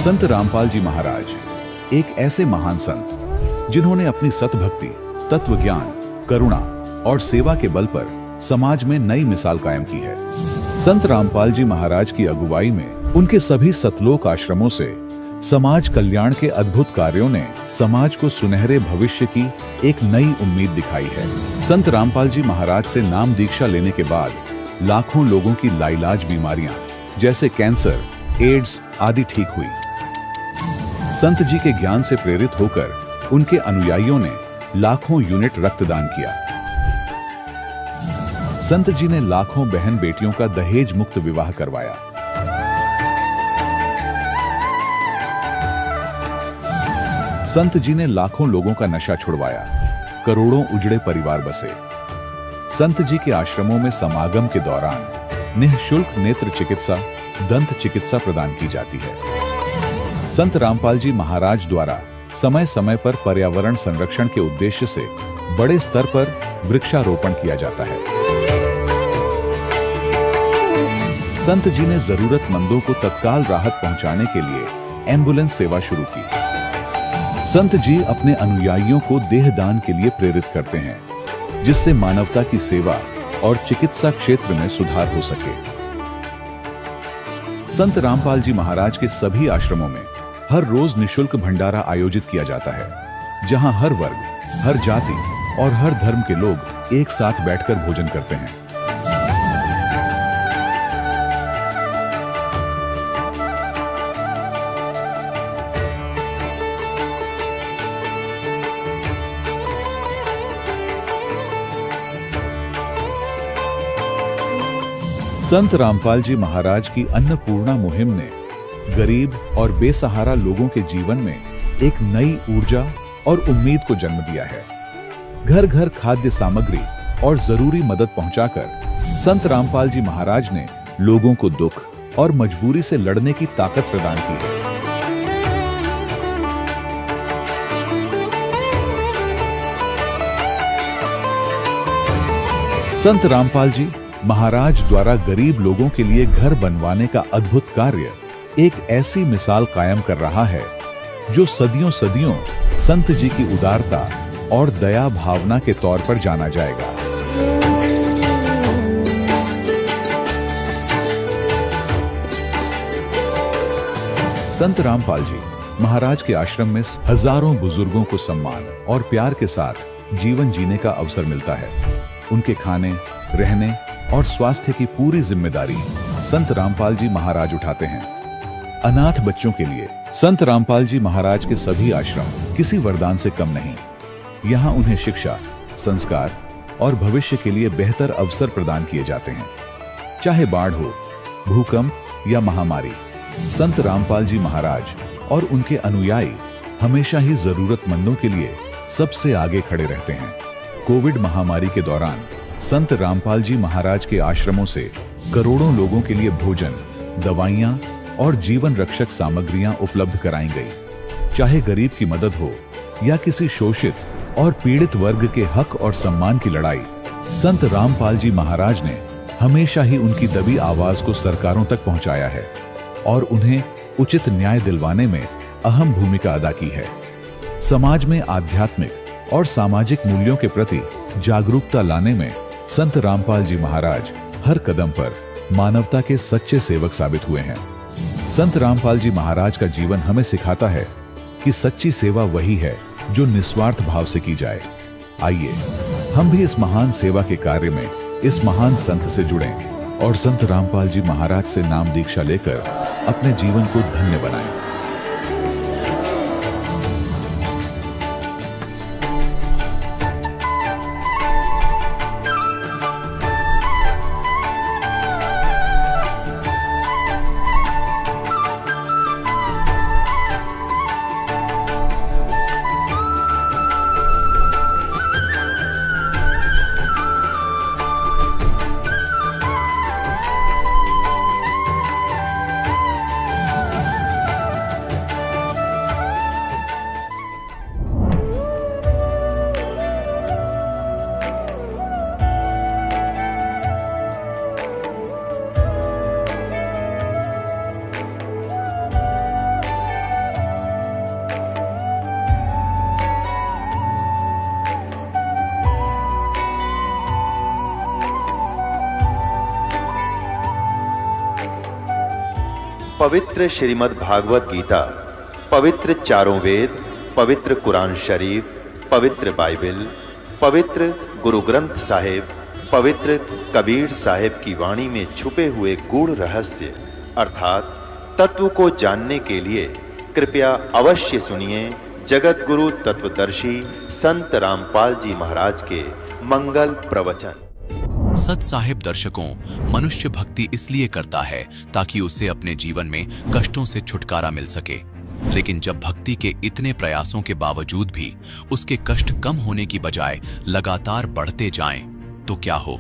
संत रामपाल जी महाराज एक ऐसे महान संत जिन्होंने अपनी सतभक्ति, तत्व ज्ञान, करुणा और सेवा के बल पर समाज में नई मिसाल कायम की है। संत रामपाल जी महाराज की अगुवाई में उनके सभी सतलोक आश्रमों से समाज कल्याण के अद्भुत कार्यों ने समाज को सुनहरे भविष्य की एक नई उम्मीद दिखाई है। संत रामपाल जी महाराज से नाम दीक्षा लेने के बाद लाखों लोगों की लाइलाज बीमारियां जैसे कैंसर, एड्स आदि ठीक हुई। संत जी के ज्ञान से प्रेरित होकर उनके अनुयायियों ने लाखों यूनिट रक्तदान किया। संत जी ने लाखों बहन बेटियों का दहेज मुक्त विवाह करवाया। संत जी ने लाखों लोगों का नशा छुड़वाया, करोड़ों उजड़े परिवार बसे। संत जी के आश्रमों में समागम के दौरान निःशुल्क नेत्र चिकित्सा, दंत चिकित्सा प्रदान की जाती है। संत रामपाल जी महाराज द्वारा समय समय पर पर्यावरण संरक्षण के उद्देश्य से बड़े स्तर पर वृक्षारोपण किया जाता है। संत जी ने जरूरतमंदों को तत्काल राहत पहुंचाने के लिए एम्बुलेंस सेवा शुरू की। संत जी अपने अनुयायियों को देहदान के लिए प्रेरित करते हैं, जिससे मानवता की सेवा और चिकित्सा क्षेत्र में सुधार हो सके। संत रामपाल जी महाराज के सभी आश्रमों में हर रोज निःशुल्क भंडारा आयोजित किया जाता है, जहां हर वर्ग, हर जाति और हर धर्म के लोग एक साथ बैठकर भोजन करते हैं। संत रामपाल जी महाराज की अन्नपूर्णा मुहिम ने गरीब और बेसहारा लोगों के जीवन में एक नई ऊर्जा और उम्मीद को जन्म दिया है। घर घर खाद्य सामग्री और जरूरी मदद पहुंचाकर संत रामपाल जी महाराज ने लोगों को दुख और मजबूरी से लड़ने की ताकत प्रदान की है। संत रामपाल जी महाराज द्वारा गरीब लोगों के लिए घर बनवाने का अद्भुत कार्य एक ऐसी मिसाल कायम कर रहा है जो सदियों सदियों संत जी की उदारता और दया भावना के तौर पर जाना जाएगा। संत रामपाल जी महाराज के आश्रम में हजारों बुजुर्गों को सम्मान और प्यार के साथ जीवन जीने का अवसर मिलता है। उनके खाने, रहने और स्वास्थ्य की पूरी जिम्मेदारी संत रामपाल जी महाराज उठाते हैं। अनाथ बच्चों के लिए संत रामपाल जी महाराज के सभी आश्रम किसी वरदान से कम नहीं। यहाँ उन्हें शिक्षा, संस्कार और भविष्य के लिए बेहतर अवसर प्रदान किए जाते हैं। चाहे बाढ़ हो, भूकंप या महामारी, संत रामपाल जी महाराज और उनके अनुयायी हमेशा ही जरूरतमंदों के लिए सबसे आगे खड़े रहते हैं। कोविड महामारी के दौरान संत रामपाल जी महाराज के आश्रमों से करोड़ों लोगों के लिए भोजन, दवाइयां और जीवन रक्षक सामग्रियां उपलब्ध कराई गई। चाहे गरीब की मदद हो या किसी शोषित और पीड़ित वर्ग के हक और सम्मान की लड़ाई, संत रामपाल जी महाराज ने हमेशा ही उनकी दबी आवाज को सरकारों तक पहुंचाया है और उन्हें उचित न्याय दिलवाने में अहम भूमिका अदा की है। समाज में आध्यात्मिक और सामाजिक मूल्यों के प्रति जागरूकता लाने में संत रामपाल जी महाराज हर कदम पर मानवता के सच्चे सेवक साबित हुए हैं। संत रामपाल जी महाराज का जीवन हमें सिखाता है कि सच्ची सेवा वही है जो निस्वार्थ भाव से की जाए। आइए हम भी इस महान सेवा के कार्य में इस महान संत से जुड़ें और संत रामपाल जी महाराज से नाम दीक्षा लेकर अपने जीवन को धन्य बनाएं। पवित्र श्रीमद् भागवत गीता, पवित्र चारों वेद, पवित्र कुरान शरीफ, पवित्र बाइबल, पवित्र गुरु ग्रंथ साहिब, पवित्र कबीर साहिब की वाणी में छुपे हुए गूढ़ रहस्य अर्थात तत्व को जानने के लिए कृपया अवश्य सुनिए जगत गुरु तत्वदर्शी संत रामपाल जी महाराज के मंगल प्रवचन। सत साहिब दर्शकों, मनुष्य भक्ति इसलिए करता है ताकि उसे अपने जीवन में कष्टों से छुटकारा मिल सके। लेकिन जब भक्ति के इतने प्रयासों के बावजूद भी उसके कष्ट कम होने की बजाय लगातार बढ़ते जाएं, तो क्या हो?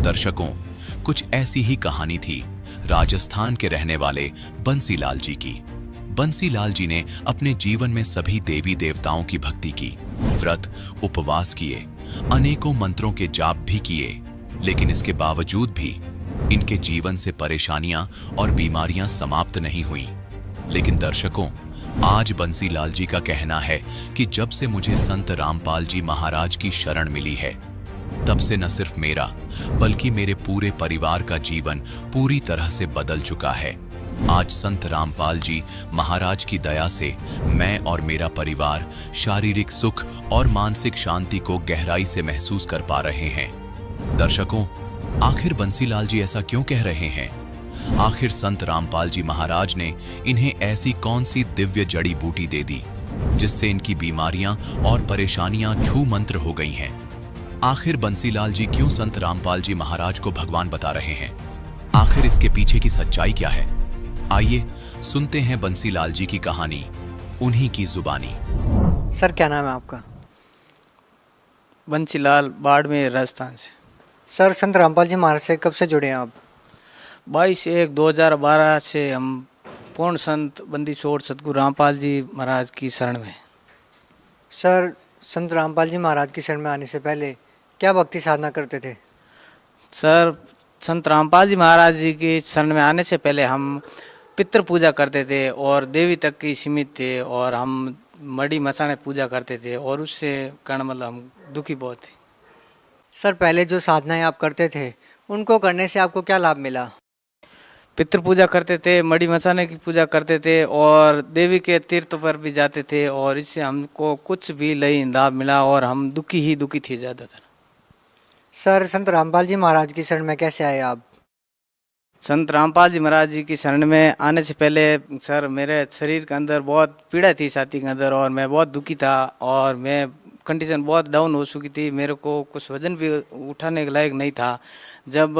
दर्शकों, कुछ ऐसी ही कहानी थी राजस्थान के रहने वाले बंसीलाल जी की। बंसीलाल जी ने अपने जीवन में सभी देवी देवताओं की भक्ति की, व्रत उपवास किए, अनेकों मंत्रों के जाप भी किए, लेकिन इसके बावजूद भी इनके जीवन से परेशानियां और बीमारियां समाप्त नहीं हुई। लेकिन दर्शकों, आज बंसीलाल जी का कहना है कि जब से मुझे संत रामपाल जी महाराज की शरण मिली है, तब से न सिर्फ मेरा बल्कि मेरे पूरे परिवार का जीवन पूरी तरह से बदल चुका है। आज संत रामपाल जी महाराज की दया से मैं और मेरा परिवार शारीरिक सुख और मानसिक शांति को गहराई से महसूस कर पा रहे हैं। दर्शकों, आखिर बंसीलाल जी ऐसा क्यों कह रहे हैं? आखिर संत रामपाल जी महाराज ने इन्हें ऐसी कौन सी दिव्य जड़ी बूटी दे दी जिससे इनकी बीमारियां और परेशानियां छू मंत्र हो गई हैं? आखिर बंसीलाल जी क्यों संत रामपाल जी महाराज को भगवान बता रहे हैं? आखिर इसके पीछे की सच्चाई क्या है? आइए सुनते हैं बंसीलाल जी की कहानी, उन्हीं की जुबानी। सर, क्या नाम है आपका? बंसीलाल, बाड़मेर, राजस्थान से। सर, संत रामपाल जी महाराज से कब से जुड़े हैं आप? 22/1/2012 से हम पूर्ण संत बंदी छोड़ सतगुरु रामपाल जी महाराज की शरण में। सर, संत रामपाल जी महाराज की शरण में आने से पहले क्या भक्ति साधना करते थे? सर, संत रामपाल जी महाराज जी की शरण में आने से पहले हम पितृ पूजा करते थे और देवी तक की सीमित थे, और हम मड़ी मसाने पूजा करते थे, और उससे कारण मतलब हम दुखी बहुत थे। सर, पहले जो साधनाएं आप करते थे उनको करने से आपको क्या लाभ मिला? पितृ पूजा करते थे, मड़ी मसाने की पूजा करते थे, और देवी के तीर्थ पर भी जाते थे, और इससे हमको कुछ भी नहीं लाभ मिला और हम दुखी थे ज़्यादातर। सर, संत रामपाल जी महाराज की शरण में कैसे आए आप? संत रामपाल जी महाराज जी की शरण में आने से पहले सर, मेरे शरीर के अंदर बहुत पीड़ा थी, छाती के अंदर, और मैं बहुत दुखी था, और मैं कंडीशन बहुत डाउन हो चुकी थी। मेरे को कुछ वजन भी उठाने के लायक नहीं था। जब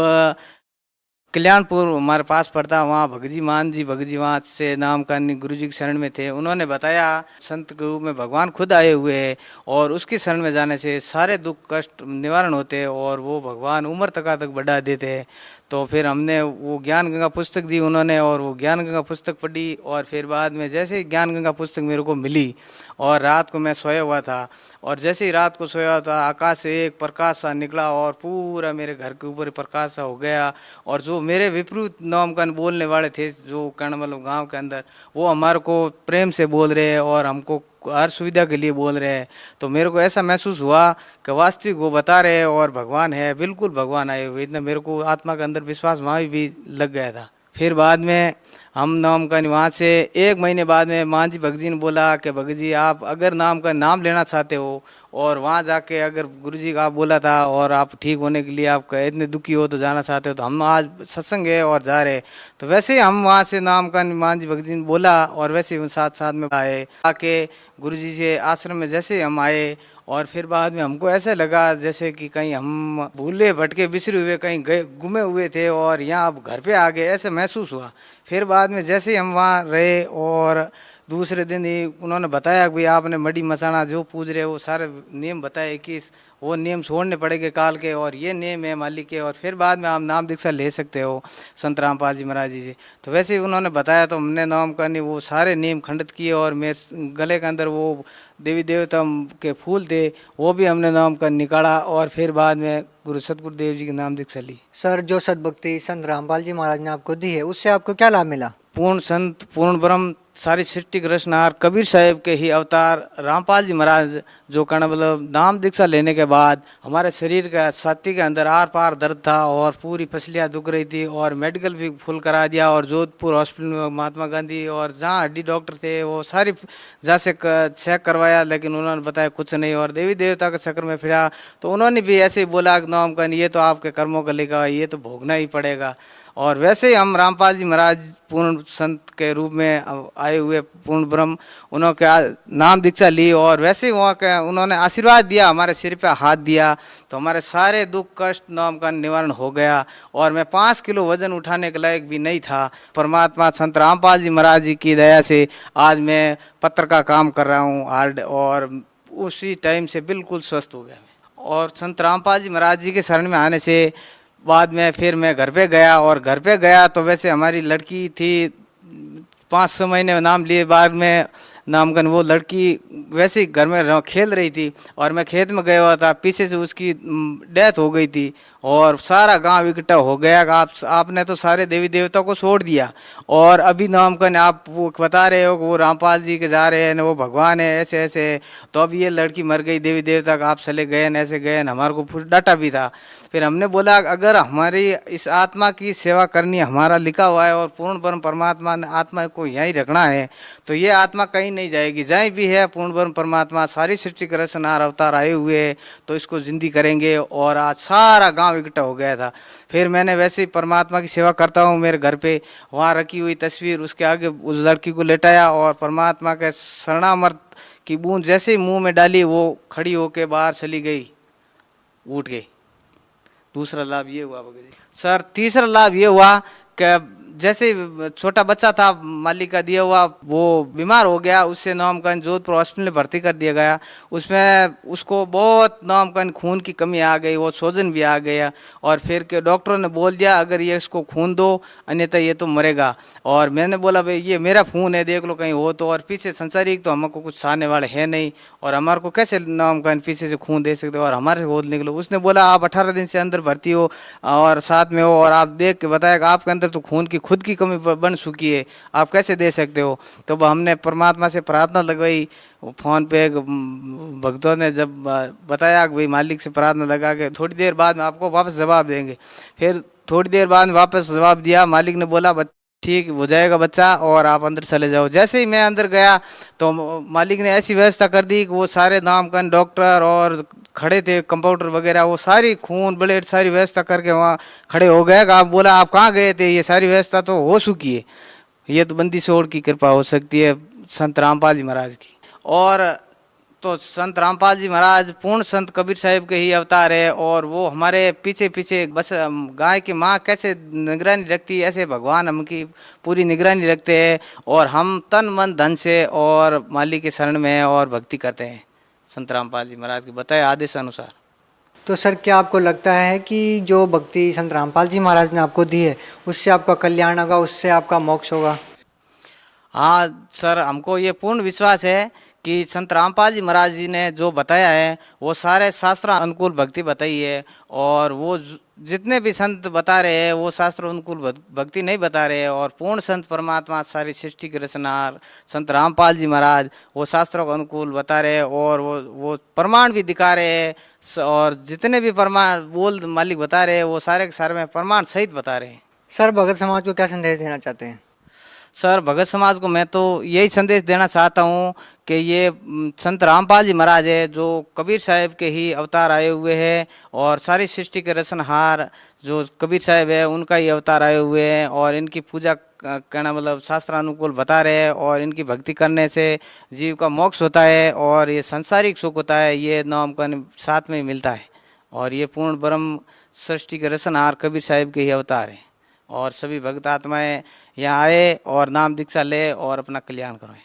कल्याणपुर हमारे पास पड़ता, वहाँ भगजी मान जी वहाँ से नाम का गुरु जी की शरण में थे। उन्होंने बताया संत गुरु में भगवान खुद आए हुए हैं, और उसकी शरण में जाने से सारे दुख कष्ट निवारण होते, और वो भगवान उम्र तक बढ़ा देते। तो फिर हमने वो ज्ञान गंगा पुस्तक दी उन्होंने, और वो ज्ञान गंगा पुस्तक पढ़ी, और फिर बाद में जैसे ही ज्ञान गंगा पुस्तक मेरे को मिली, और रात को मैं सोया हुआ था, और जैसे ही रात को सोया था, आकाश से एक प्रकाश सा निकला, और पूरा मेरे घर के ऊपर प्रकाश सा हो गया। और जो मेरे विपरीत नाम का बोलने वाले थे, जो कर्ण मतलब गाँव के अंदर, वो हमारे को प्रेम से बोल रहे हैं और हमको हर सुविधा के लिए बोल रहे हैं। तो मेरे को ऐसा महसूस हुआ कि वास्तविक वो बता रहे हैं और भगवान है, बिल्कुल भगवान आए हुए। इतना मेरे को आत्मा के अंदर विश्वास वहाँ भी लग गया था। फिर बाद में हम नाम का वहाँ से 1 महीने बाद में मान जी भगत जी ने बोला कि भगत जी, आप अगर नाम का नाम लेना चाहते हो, और वहाँ जाके अगर गुरु जी का आप बोला था, और आप ठीक होने के लिए आप इतने दुखी हो तो जाना चाहते हो, तो हम आज सत्संग है और जा रहे। तो वैसे ही हम वहाँ से नाम का मान जी भगत जी ने बोला, और वैसे ही साथ साथ में आए। आके गुरु जी से आश्रम में जैसे हम आए, और फिर बाद में हमको ऐसा लगा जैसे कि कहीं हम भूले भटके बिसरे हुए कहीं गए गुमे हुए थे, और यहाँ अब घर पे आ गए, ऐसा महसूस हुआ। फिर बाद में जैसे ही हम वहाँ रहे, और दूसरे दिन ही उन्होंने बताया कि भाई आपने मड़ी मसाना जो पूज रहे हो, वो सारे नियम बताए कि वो नियम छोड़ने पड़ेंगे काल के, और ये नियम है मालिक के, और फिर बाद में आप नाम दीक्षा ले सकते हो संत रामपाल जी महाराज जी से। तो वैसे ही उन्होंने बताया, तो हमने नाम करने वो सारे नियम खंडित किए, और मेरे गले के अंदर वो देवी देवता के फूल थे, वो भी हमने नाम कर निकाला, और फिर बाद में गुरु सतगुरु देव जी की नाम दीक्षा ली। सर, जो सदभक्ति संत रामपाल जी महाराज ने आपको दी है, उससे आपको क्या लाभ मिला? पूर्ण संत, पूर्ण ब्रह्म, सारी सृष्टि के रचनार कबीर साहब के ही अवतार रामपाल जी महाराज जो कहना मतलब नाम दीक्षा लेने के बाद हमारे शरीर का छाती के अंदर आर पार दर्द था और पूरी पसलियाँ दुख रही थी और मेडिकल भी फुल करा दिया और जोधपुर हॉस्पिटल में महात्मा गांधी और जहाँ हड्डी डॉक्टर थे वो सारी जहाँ से चेक करवाया, लेकिन उन्होंने बताया कुछ नहीं और देवी देवता के चक्कर में फिरा तो उन्होंने भी ऐसे ही बोला कि नाम का ये तो आपके कर्मों का लिखा, ये तो भोगना ही पड़ेगा। और वैसे ही हम रामपाल जी महाराज पूर्ण संत के रूप में आए हुए पूर्ण ब्रह्म, उन्होंने नाम दीक्षा ली और वैसे ही वहाँ के उन्होंने आशीर्वाद दिया, हमारे सिर पे हाथ दिया तो हमारे सारे दुख कष्ट नाम का निवारण हो गया और मैं 5 किलो वजन उठाने के लायक भी नहीं था। परमात्मा संत रामपाल जी महाराज जी की दया से आज मैं पत्र का काम कर रहा हूँ हार्ड और उसी टाइम से बिल्कुल स्वस्थ हो गया। और संत रामपाल जी महाराज जी के शरण में आने से बाद में फिर मैं घर पे गया और घर पे गया तो वैसे हमारी लड़की थी 5-6 महीने नाम लिए बाद में नामकन वो लड़की वैसे ही घर में खेल रही थी और मैं खेत में गया हुआ था, पीछे से उसकी डेथ हो गई थी और सारा गांव इकट्ठा हो गया। आपने तो सारे देवी देवता को छोड़ दिया और अभी नामकन आप वो बता रहे हो कि वो रामपाल जी के जा रहे हैं वो भगवान है ऐसे ऐसे, तो अब ये लड़की मर गई देवी देवता का आप चले गए न ऐसे गए न, हमारे को डांटा भी था। फिर हमने बोला अगर हमारी इस आत्मा की सेवा करनी हमारा लिखा हुआ है और पूर्ण ब्रह्म परमात्मा ने आत्मा को यहीं रखना है तो ये आत्मा कहीं नहीं जाएगी, जहाँ भी है पूर्ण ब्रह्म परमात्मा सारी सृष्टि के रचनार अवतार आए हुए हैं तो इसको जिंदगी करेंगे। और आज सारा गांव इकट्ठा हो गया था। फिर मैंने वैसे ही परमात्मा की सेवा करता हूँ, मेरे घर पे वहाँ रखी हुई तस्वीर उसके आगे उस लड़की को लेटाया और परमात्मा के शरणामृत की बूंद जैसे ही मुँह में डाली वो खड़ी होके बाहर चली गई, उठ गई। दूसरा लाभ ये हुआ सर। तीसरा लाभ ये हुआ कि जैसे छोटा बच्चा था मालिक का दिया हुआ वो बीमार हो गया, उससे नामकन जोधपुर हॉस्पिटल में भर्ती कर दिया गया। उसमें उसको बहुत नामकन खून की कमी आ गई, वो सोजन भी आ गया और फिर के डॉक्टरों ने बोल दिया अगर ये इसको खून दो अन्यथा ये तो मरेगा। और मैंने बोला भाई ये मेरा खून है देख लो कहीं हो तो, और पीछे संसारिक तो हमको कुछ सामने वाले है नहीं और हमारे को कैसे नामकन पीछे से खून दे सकते हो और हमारे से गोद निकलो। उसने बोला आप 18 दिन से अंदर भर्ती हो और साथ में हो और आप देख के बताया कि आपके अंदर तो खून की खुद की कमी बन चुकी है, आप कैसे दे सकते हो। तो हमने परमात्मा से प्रार्थना लगवाई, फ़ोन पे भक्तों ने जब बताया कि भाई मालिक से प्रार्थना लगा के थोड़ी देर बाद में आपको वापस जवाब देंगे। फिर थोड़ी देर बाद में वापस जवाब दिया, मालिक ने बोला ठीक हो जाएगा बच्चा और आप अंदर चले जाओ। जैसे ही मैं अंदर गया तो मालिक ने ऐसी व्यवस्था कर दी कि वो सारे नामकन डॉक्टर और खड़े थे कंपाउंडर वगैरह वो सारी खून ब्लेड सारी व्यवस्था करके वहाँ खड़े हो गए। आप बोला आप कहाँ गए थे, ये सारी व्यवस्था तो हो चुकी है, ये तो बंदी छोड़ की कृपा हो सकती है संत रामपाल जी महाराज की। और तो संत रामपाल जी महाराज पूर्ण संत कबीर साहब के ही अवतार है और वो हमारे पीछे पीछे बस गाय की माँ कैसे निगरानी रखती है ऐसे भगवान हमकी पूरी निगरानी रखते हैं और हम तन मन धन से और मालिक के शरण में और भक्ति करते हैं संत रामपाल जी महाराज के बताए आदेश अनुसार। तो सर क्या आपको लगता है कि जो भक्ति संत रामपाल जी महाराज ने आपको दी है उससे आपका कल्याण होगा, उससे आपका मोक्ष होगा? हाँ सर, हमको ये पूर्ण विश्वास है कि संत रामपाल जी महाराज जी ने जो बताया है वो सारे शास्त्र अनुकूल भक्ति बताई है और वो जितने भी संत बता रहे हैं वो शास्त्र अनुकूल भक्ति नहीं बता रहे हैं। और पूर्ण संत परमात्मा सारी सृष्टि के रचनार संत रामपाल जी महाराज वो शास्त्रों को अनुकूल बता रहे हैं और वो प्रमाण भी दिखा रहे हैं और जितने भी प्रमाण बोल मालिक बता रहे हैं वो सारे के सारे में प्रमाण सहित बता रहे हैं। सर भगत समाज को क्या संदेश देना चाहते हैं? सर भगत समाज को मैं तो यही संदेश देना चाहता हूँ कि ये संत रामपाल जी महाराज है जो कबीर साहब के ही अवतार आए हुए हैं और सारी सृष्टि के रचनहार जो कबीर साहब है उनका ही अवतार आए हुए हैं और इनकी पूजा करना मतलब शास्त्रानुकूल बता रहे हैं और इनकी भक्ति करने से जीव का मोक्ष होता है और ये सांसारिक सुख होता है, ये नामकन साथ में ही मिलता है। और ये पूर्ण ब्रह्म सृष्टि के रचनहार कबीर साहब के ही अवतार है और सभी भक्त आत्माएं यहाँ आए और नाम दीक्षा ले और अपना कल्याण करवाएं।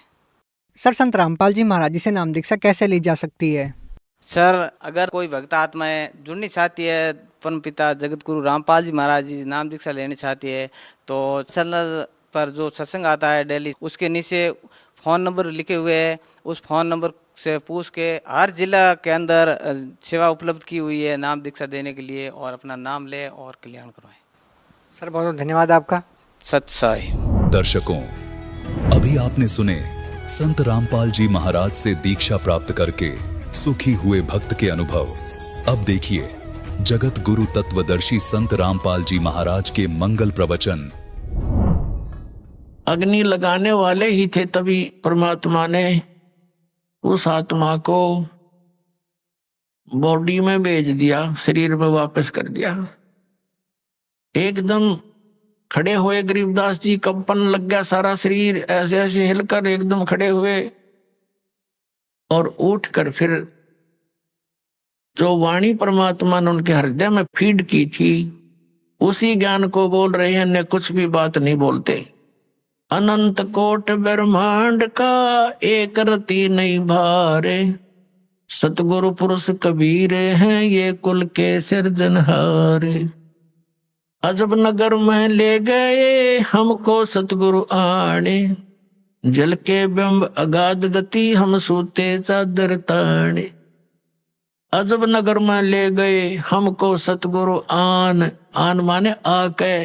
सर संत रामपाल जी महाराज जी से नाम दीक्षा कैसे ली जा सकती है? सर अगर कोई भक्त आत्माएं जुड़नी चाहती है परम पिता जगत गुरु रामपाल जी महाराज जी नाम दीक्षा लेनी चाहती है तो चैनल पर जो सत्संग आता है डेली उसके नीचे फ़ोन नंबर लिखे हुए हैं, उस फ़ोन नंबर से पूछ के हर जिला के अंदर सेवा उपलब्ध की हुई है नाम दीक्षा देने के लिए और अपना नाम ले और कल्याण करवाएं। सर बहुत बहुत धन्यवाद आपका। सत साई। दर्शकों, अभी आपने सुने संत रामपाल जी महाराज से दीक्षा प्राप्त करके सुखी हुए भक्त के अनुभव। अब देखिए जगत गुरु तत्वदर्शी संत रामपाल जी महाराज के मंगल प्रवचन। अग्नि लगाने वाले ही थे, तभी परमात्मा ने उस आत्मा को बॉडी में भेज दिया, शरीर में वापस कर दिया। एकदम खड़े हुए गरीबदास जी, कंपन लग गया, सारा शरीर ऐसे ऐसे हिलकर एकदम खड़े हुए और उठकर फिर जो वाणी परमात्मा ने उनके हृदय में फीड की थी उसी ज्ञान को बोल रहे हैं, अन्य कुछ भी बात नहीं बोलते। अनंत कोट ब्रह्मांड का एक रति नहीं भारे, सतगुरु पुरुष कबीर हैं ये कुल के सिरजनहारे। अजब नगर में ले गए हमको सतगुरु आने, जल के बिंब अगाध गति हम सूते चादर ताने। अजब नगर में ले गए हमको सतगुरु आन माने आके,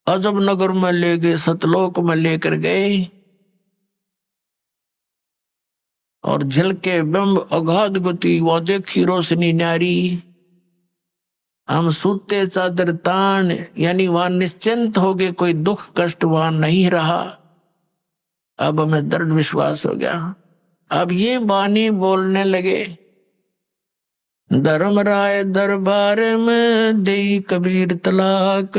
अजब नगर में ले गए, सतलोक में लेकर गए। और जल के बिंब अगाध गति वो देखी रोशनी न्यारी, हम सूते चादर तान, यानी वहां निश्चिंत हो गए, कोई दुख कष्ट वहां नहीं रहा। अब हमें दृढ़ विश्वास हो गया। अब ये वाणी बोलने लगे, धर्मराय दरबार में देई कबीर तलाक,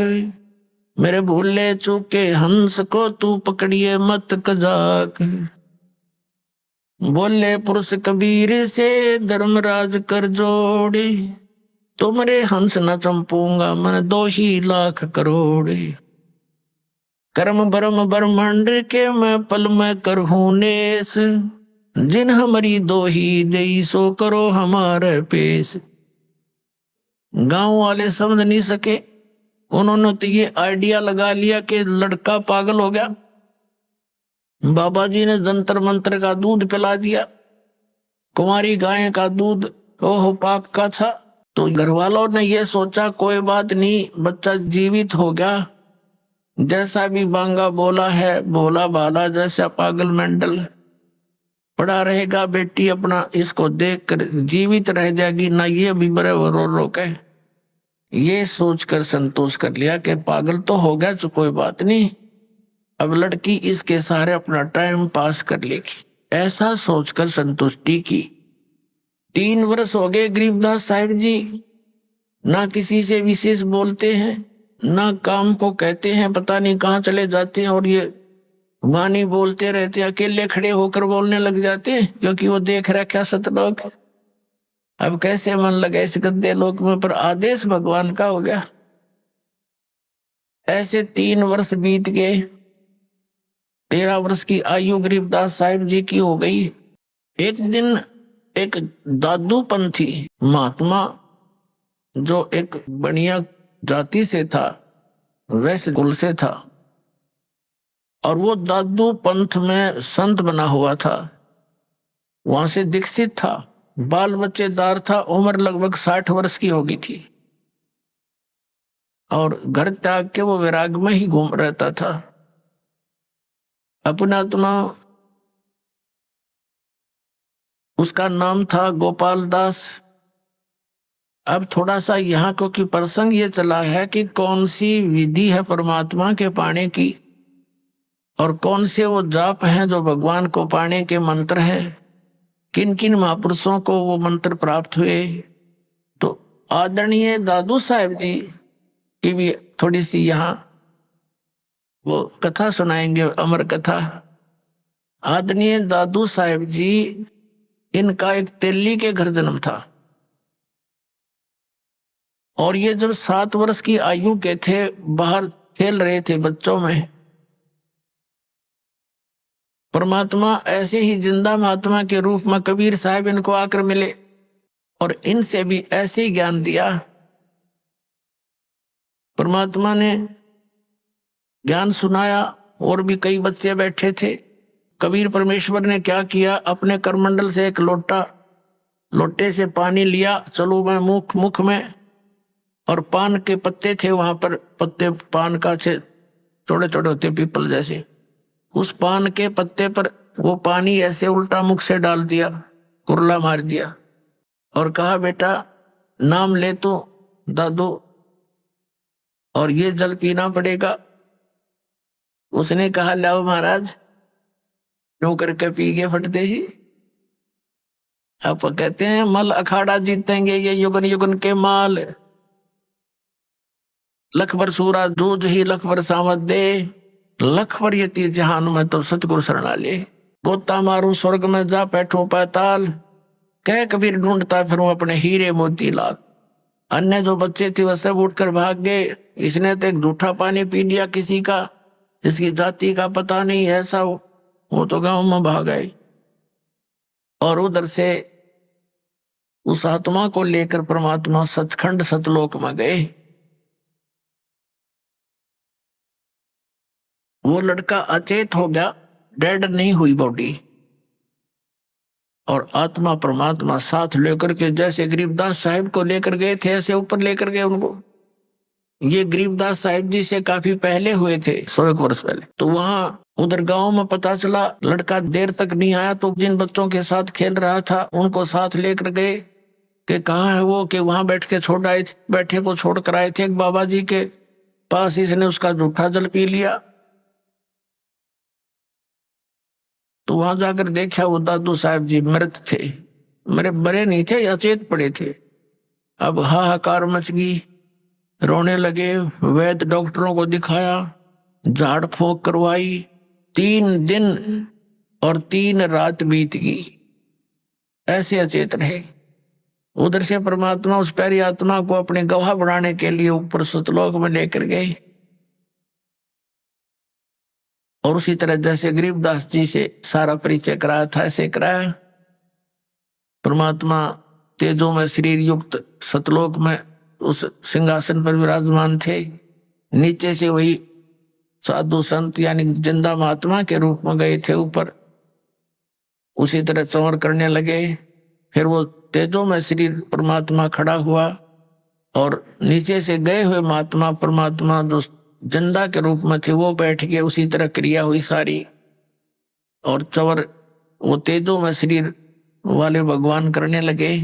मेरे भूले चूके हंस को तू पकड़िए मत कजाक। बोले पुरुष कबीर से धर्मराज कर जोड़े, तुमरे हंस न चंपूंगा मन 2 लाख करोड़। कर्म भरम ब्रह्मांड के मैं पल में करहूं नेस, जिन हमारी 2 देई सो करो हमारे पेश। गांव वाले समझ नहीं सके, उन्होंने तो ये आइडिया लगा लिया कि लड़का पागल हो गया। बाबा जी ने जंतर मंत्र का दूध पिला दिया, कुंवारी गाय का दूध ओहो पाप का था। तो घर वालों ने ये सोचा कोई बात नहीं, बच्चा जीवित हो गया, जैसा भी बांगा बोला है बोला बाला, जैसा पागल मेंटल पड़ा रहेगा, बेटी अपना इसको देखकर जीवित रह जाएगी ना, ये भी बड़े रो रो के ये सोचकर संतोष कर लिया कि पागल तो हो गया तो कोई बात नहीं, अब लड़की इसके सहारे अपना टाइम पास कर लेगी, ऐसा सोचकर संतुष्टि की। 3 वर्ष हो गए गरीबदास साहिब जी, ना किसी से विशेष बोलते हैं, ना काम को कहते हैं, पता नहीं कहाँ चले जाते हैं, और ये वाणी बोलते रहते हैं, अकेले खड़े होकर बोलने लग जाते हैं, क्योंकि वो देख रखा सतलोक। अब कैसे मन लगे इस गंदे लोक में, पर आदेश भगवान का हो गया। ऐसे 3 वर्ष बीत गए, 13 वर्ष की आयु गरीबदास साहिब जी की हो गई। एक दिन एक दादू पंथी महात्मा जो एक बढ़िया जाति से था, वैश्य कुल से था, और वो दादू पंथ में संत बना हुआ था, वहां से दीक्षित था, बाल बच्चेदार था, उम्र लगभग 60 वर्ष की होगी थी, और घर त्याग के वो वैराग में ही घूम रहता था। अपना उसका नाम था गोपाल दास। अब थोड़ा सा यहाँ क्योंकि प्रसंग ये चला है कि कौन सी विधि है परमात्मा के पाने की, और कौन से वो जाप हैं जो भगवान को पाने के मंत्र हैं, किन किन महापुरुषों को वो मंत्र प्राप्त हुए। तो आदरणीय दादू साहब जी की भी थोड़ी सी यहाँ वो कथा सुनाएंगे, अमर कथा। आदरणीय दादू साहब जी, इनका एक तेली के घर जन्म था, और ये जब 7 वर्ष की आयु के थे, बाहर खेल रहे थे बच्चों में, परमात्मा ऐसे ही जिंदा महात्मा के रूप में कबीर साहब इनको आकर मिले और इनसे भी ऐसे ही ज्ञान दिया। परमात्मा ने ज्ञान सुनाया, और भी कई बच्चे बैठे थे। कबीर परमेश्वर ने क्या किया, अपने करमंडल से एक लोटे से पानी लिया, चलो मैं मुख में, और पान के पत्ते थे वहां पर, पत्ते पान का से छोटे छोटे होते पीपल जैसे, उस पान के पत्ते पर वो पानी ऐसे उल्टा मुख से डाल दिया, कुरला मार दिया और कहा बेटा नाम ले तो दादू और ये जल पीना पड़ेगा। उसने कहा लाओ महाराज, क्यों करके पी गए फटते ही। आप कहते हैं मल अखाड़ा जीतेंगे ये युगन युगन के माल, लख भर सूरा जूझ ही लख भर सामत दे, लख भर यति जहान में तो सतगुरु शरणा ले। गोता मारू स्वर्ग में जा बैठूं पाताल, कह कबीर ढूंढता फिरूं अपने हीरे मोती लाल। अन्य जो बच्चे थे वह सब उठकर भाग गए। इसने तो एक झूठा पानी पी लिया किसी का, जिसकी जाति का पता नहीं है, ऐसा वो तो गांव में भाग गए। और उधर से उस आत्मा को लेकर परमात्मा सचखंड सतलोक में गए। वो लड़का अचेत हो गया, डेड नहीं हुई बॉडी, और आत्मा परमात्मा साथ लेकर के जैसे गरीबदास साहिब को लेकर गए थे ऐसे ऊपर लेकर गए उनको। ये गरीबदास साहिब जी से काफी पहले हुए थे, 100 वर्ष पहले। तो वहां उधर गांव में पता चला लड़का देर तक नहीं आया, तो जिन बच्चों के साथ खेल रहा था उनको साथ लेकर गए कि कहाँ है वो, कि वहां बैठ के छोड़ आए थे, बैठे को छोड़ कर आए थे एक बाबा जी के पास। इसने उसका जूठा जल पी लिया। तो वहां जाकर देखा वो दादू साहब जी मृत थे, मेरे मरे नहीं थे, अचेत पड़े थे। अब हाहाकार मच गई, रोने लगे। वैद्य डॉक्टरों को दिखाया, झाड़ फूंक करवाई। 3 दिन और 3 रात बीत गई, ऐसे अचेत रहे। उधर से परमात्मा उस प्यारी आत्मा को अपने गवाह बनाने के लिए ऊपर सतलोक में लेकर गए। और उसी तरह जैसे गरीबदास जी से सारा परिचय कराया था ऐसे कराया। परमात्मा तेजों में शरीर युक्त सतलोक में उस सिंहासन पर विराजमान थे। नीचे से वही साधु संत यानी जिंदा महात्मा के रूप में गए थे ऊपर, उसी तरह चौर करने लगे। फिर वो तेजों में शरीर परमात्मा खड़ा हुआ और नीचे से गए हुए महात्मा परमात्मा जो जिंदा के रूप में थे वो बैठ गए। उसी तरह क्रिया हुई सारी। और चवर वो तेजों में शरीर वाले भगवान करने लगे।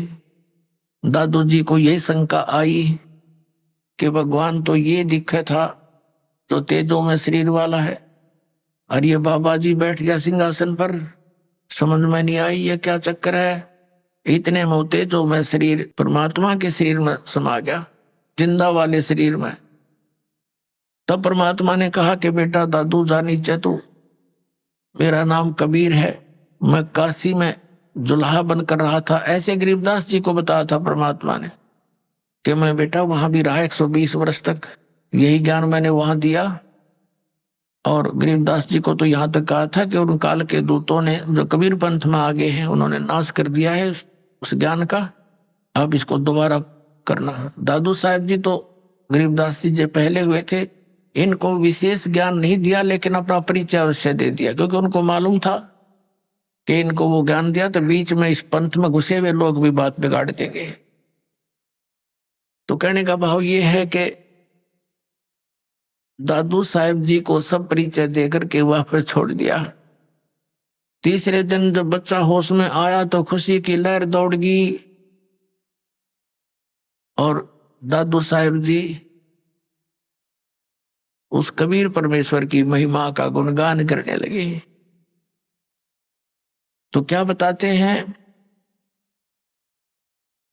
दादू जी को यही शंका आई कि भगवान तो ये दिखे था जो तेजों में शरीर वाला है, और ये बाबा जी बैठ गया सिंहासन पर। समझ में नहीं आई ये क्या चक्कर है। इतने में तेजों में शरीर परमात्मा के शरीर में समा गया, जिंदा वाले शरीर में। तब परमात्मा ने कहा कि बेटा दादू जा नीचे, तू मेरा नाम कबीर है, मैं काशी में जुल्हा बनकर रहा था। ऐसे गरीबदास जी को बताया था परमात्मा ने कि मैं बेटा वहां भी रहा 120 वर्ष तक, यही ज्ञान मैंने वहां दिया। और गरीबदास जी को तो यहाँ तक कहा था कि उन काल के दूतों ने जो कबीर पंथ में आगे हैं उन्होंने नाश कर दिया है उस ज्ञान का, अब इसको दोबारा करना। दादू साहब जी तो गरीबदास जी जो पहले हुए थे, इनको विशेष ज्ञान नहीं दिया लेकिन अपना परिचय अवश्य दे दिया, क्योंकि उनको मालूम था कि इनको वो ज्ञान दिया तो बीच में इस पंथ में घुसे हुए लोग भी बात बिगाड़ देंगे। तो कहने का भाव ये है कि दादू साहब जी को सब परिचय देकर के वहां पर छोड़ दिया। तीसरे दिन जब बच्चा होश में आया तो खुशी की लहर दौड़ गई और दादू साहब जी उस कबीर परमेश्वर की महिमा का गुणगान करने लगे। तो क्या बताते हैं,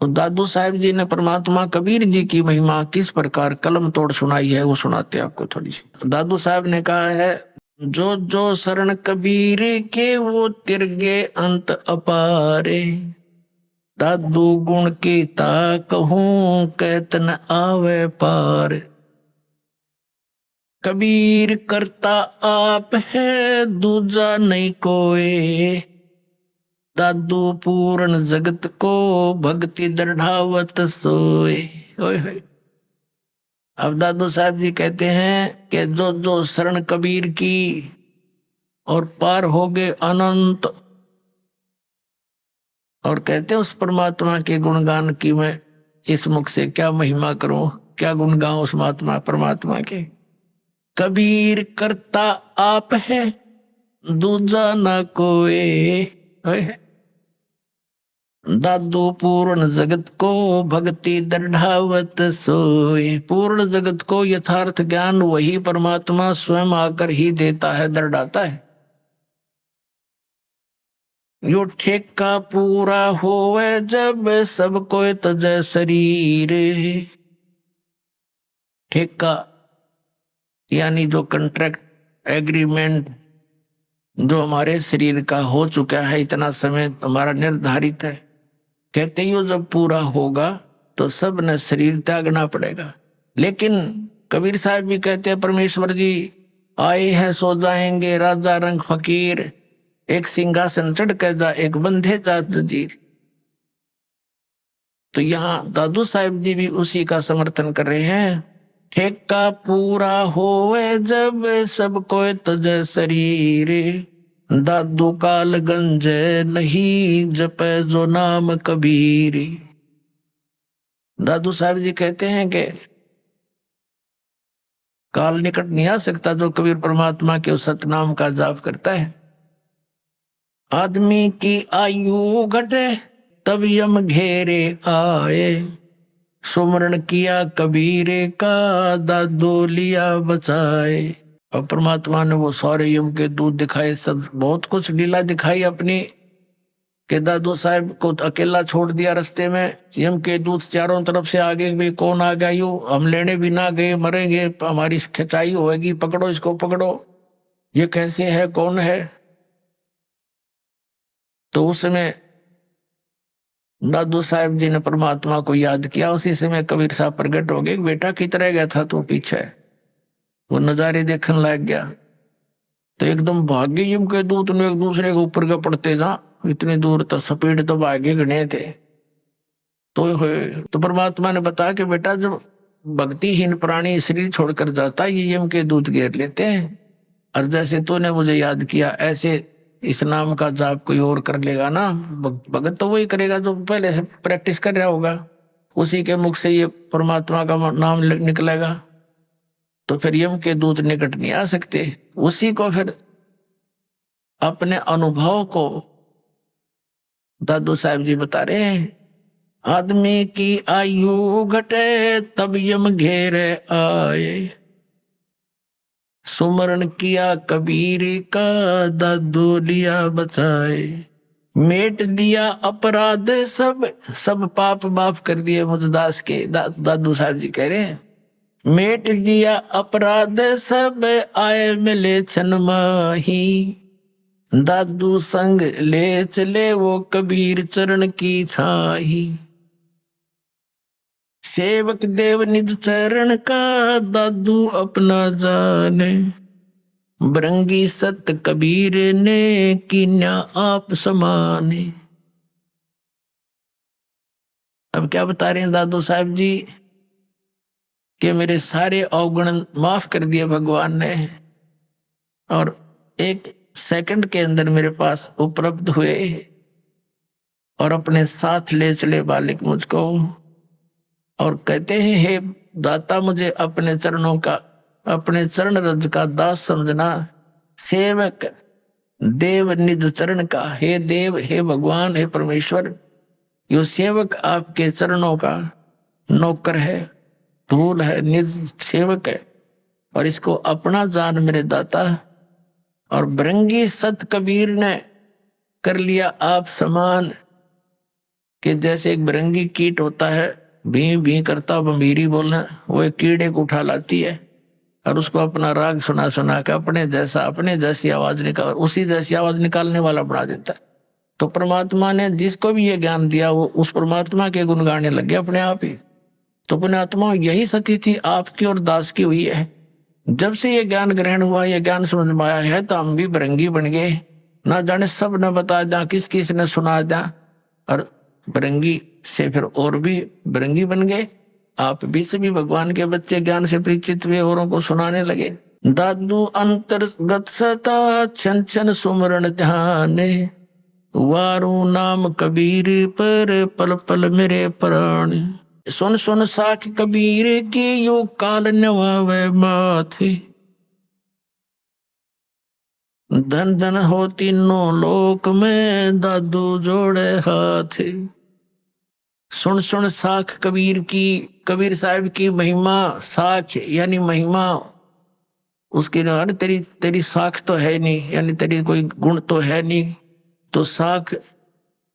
तो दादू साहब जी ने परमात्मा कबीर जी की महिमा किस प्रकार कलम तोड़ सुनाई है वो सुनाते हैं आपको थोड़ी सी। दादू साहब ने कहा है, जो जो शरण कबीर के वो तिरगे अंत अपारे, दादू गुण की ता कहूं कहत न आवे पार। कबीर करता आप है दूजा नहीं कोई, दादू पूर्ण जगत को भक्ति दृढ़ावत सोए। अब दादू साहब जी कहते हैं कि जो जो शरण कबीर की और पार हो गए अनंत, और कहते हैं उस परमात्मा के गुणगान की मैं इस मुख से क्या महिमा करूं, क्या गुण गाऊं उस महात्मा परमात्मा के। कबीर करता आप है दूजा ना कोई। दादू पूर्ण जगत को भक्ति दृढ़ावत सोए। पूर्ण जगत को यथार्थ ज्ञान वही परमात्मा स्वयं आकर ही देता है, दृढ़ाता है। यो ठेका पूरा होवे जब सब कोई तजय शरीर। ठेका यानी जो कंट्रैक्ट एग्रीमेंट जो हमारे शरीर का हो चुका है, इतना समय हमारा निर्धारित है, कहते ही जब पूरा होगा तो सब ने शरीर त्यागना पड़ेगा। लेकिन कबीर साहब भी कहते हैं परमेश्वर जी आए हैं सो जाएंगे, राजा रंग फकीर, एक सिंहासन चढ़ के जा एक बंधे जा जंजीर। तो यहाँ दादू साहब जी भी उसी का समर्थन कर रहे हैं। ठेका पूरा होवे जब सब कोई तजय शरीर। दादू काल गंजे नहीं जपे जो नाम कबीर। दादू साहब जी कहते हैं कि काल निकट नहीं आ सकता जो कबीर परमात्मा के उस सतनाम का जाप करता है। आदमी की आयु घटे तब यम घेरे आए। सुमरण किया कबीरे का दादू लिया बचाए। और परमात्मा ने वो सारे यम के दूत दिखाए, सब बहुत कुछ लीला दिखाई अपनी, के दादू साहब को अकेला छोड़ दिया रास्ते में। यम के दूत चारों तरफ से आगे भी कौन आ गया, यू हम लेने भी ना गए, मरेंगे, हमारी खिंचाई होगी, पकड़ो इसको पकड़ो, ये कैसे है, कौन है। तो उस समय दादू साहब जी ने परमात्मा को याद किया। उसी समय कबीर साहब प्रकट हो गए, बेटा कितना गया था तू पीछे। वो नजारे देखने लग गया तो एकदम भाग्य यम के दूत ने एक दूसरे के ऊपर का पड़ते जा, इतनी दूर तो स्पीड तो भाग्य गणे थे। तो परमात्मा ने बताया कि बेटा जब भक्तिहीन प्राणी शरीर छोड़कर जाता है ये यम के दूत घेर लेते हैं, और जैसे तूने मुझे याद किया ऐसे इस नाम का जाप कोई और कर लेगा ना, भगत तो वही करेगा जो पहले से प्रैक्टिस कर रहा होगा, उसी के मुख से ये परमात्मा का नाम निकलेगा। तो फिर यम के दूत निकट नहीं आ सकते। उसी को फिर अपने अनुभव को दादू साहब जी बता रहे हैं। आदमी की आयु घटे तब यम घेरे आए। सुमरण किया कबीर का दादू लिया बचाए। मेट दिया अपराध सब पाप माफ कर दिए मुझदास के। दादू साहब जी कह रहे हैं मेट दिया अपराध सब आए मिले छन माही। दादू संग ले चले वो कबीर चरण की छाही। सेवक देव निज चरण का दादू अपना जाने। बरंगी सत कबीर ने कीन्या आप समाने। अब क्या बता रहे हैं दादू साहब जी कि मेरे सारे अवगुण माफ कर दिए भगवान ने, और एक सेकंड के अंदर मेरे पास उपलब्ध हुए और अपने साथ ले चले बालिक मुझको, और कहते हैं हे दाता मुझे अपने चरणों का, अपने चरण रज का दास समझना। सेवक देव निज चरण का, हे देव हे भगवान हे परमेश्वर, यो सेवक आपके चरणों का नौकर है, धूल है, निज सेवक है, और इसको अपना जान मेरे दाता। और बरंगी सत कबीर ने कर लिया आप समान, कि जैसे एक बरंगी कीट होता है, भी भी करता बंबीरी बोलना, वो एक कीड़े को उठा लाती है और उसको अपना राग सुना सुना के अपने जैसी आवाज निकाल, उसी जैसी आवाज निकालने वाला बना देता है। तो परमात्मा ने जिसको भी ये ज्ञान दिया वो उस परमात्मा के गुण गाने लगे अपने आप ही। तो पुण्यात्मा यही सती थी आपकी और दास की हुई है। जब से ये ज्ञान ग्रहण हुआ, ये ज्ञान समझ में आया है, तो हम भी बरंगी बन गए। ना जाने सब न बता दें, किस किस ने सुना दें, और बरंगी से फिर और भी बरंगी बन गए। आप भी सभी भगवान के बच्चे ज्ञान से परिचित हुए, औरों को सुनाने लगे। दादू अंतर्गत सता छन छन सुमरण ध्यान। वारू नाम कबीर पर पल पल मेरे प्राण। सुन सुन साख कबीर की यो काल नवावे माथे। धन धन हो तीनों लोक में, दादू जोड़े हाथ। सुन सुन साख कबीर की, कबीर साहब की महिमा। साख यानी महिमा, उसके अरे तेरी तेरी साख तो है नहीं, यानी तेरी कोई गुण तो है नहीं, तो साख।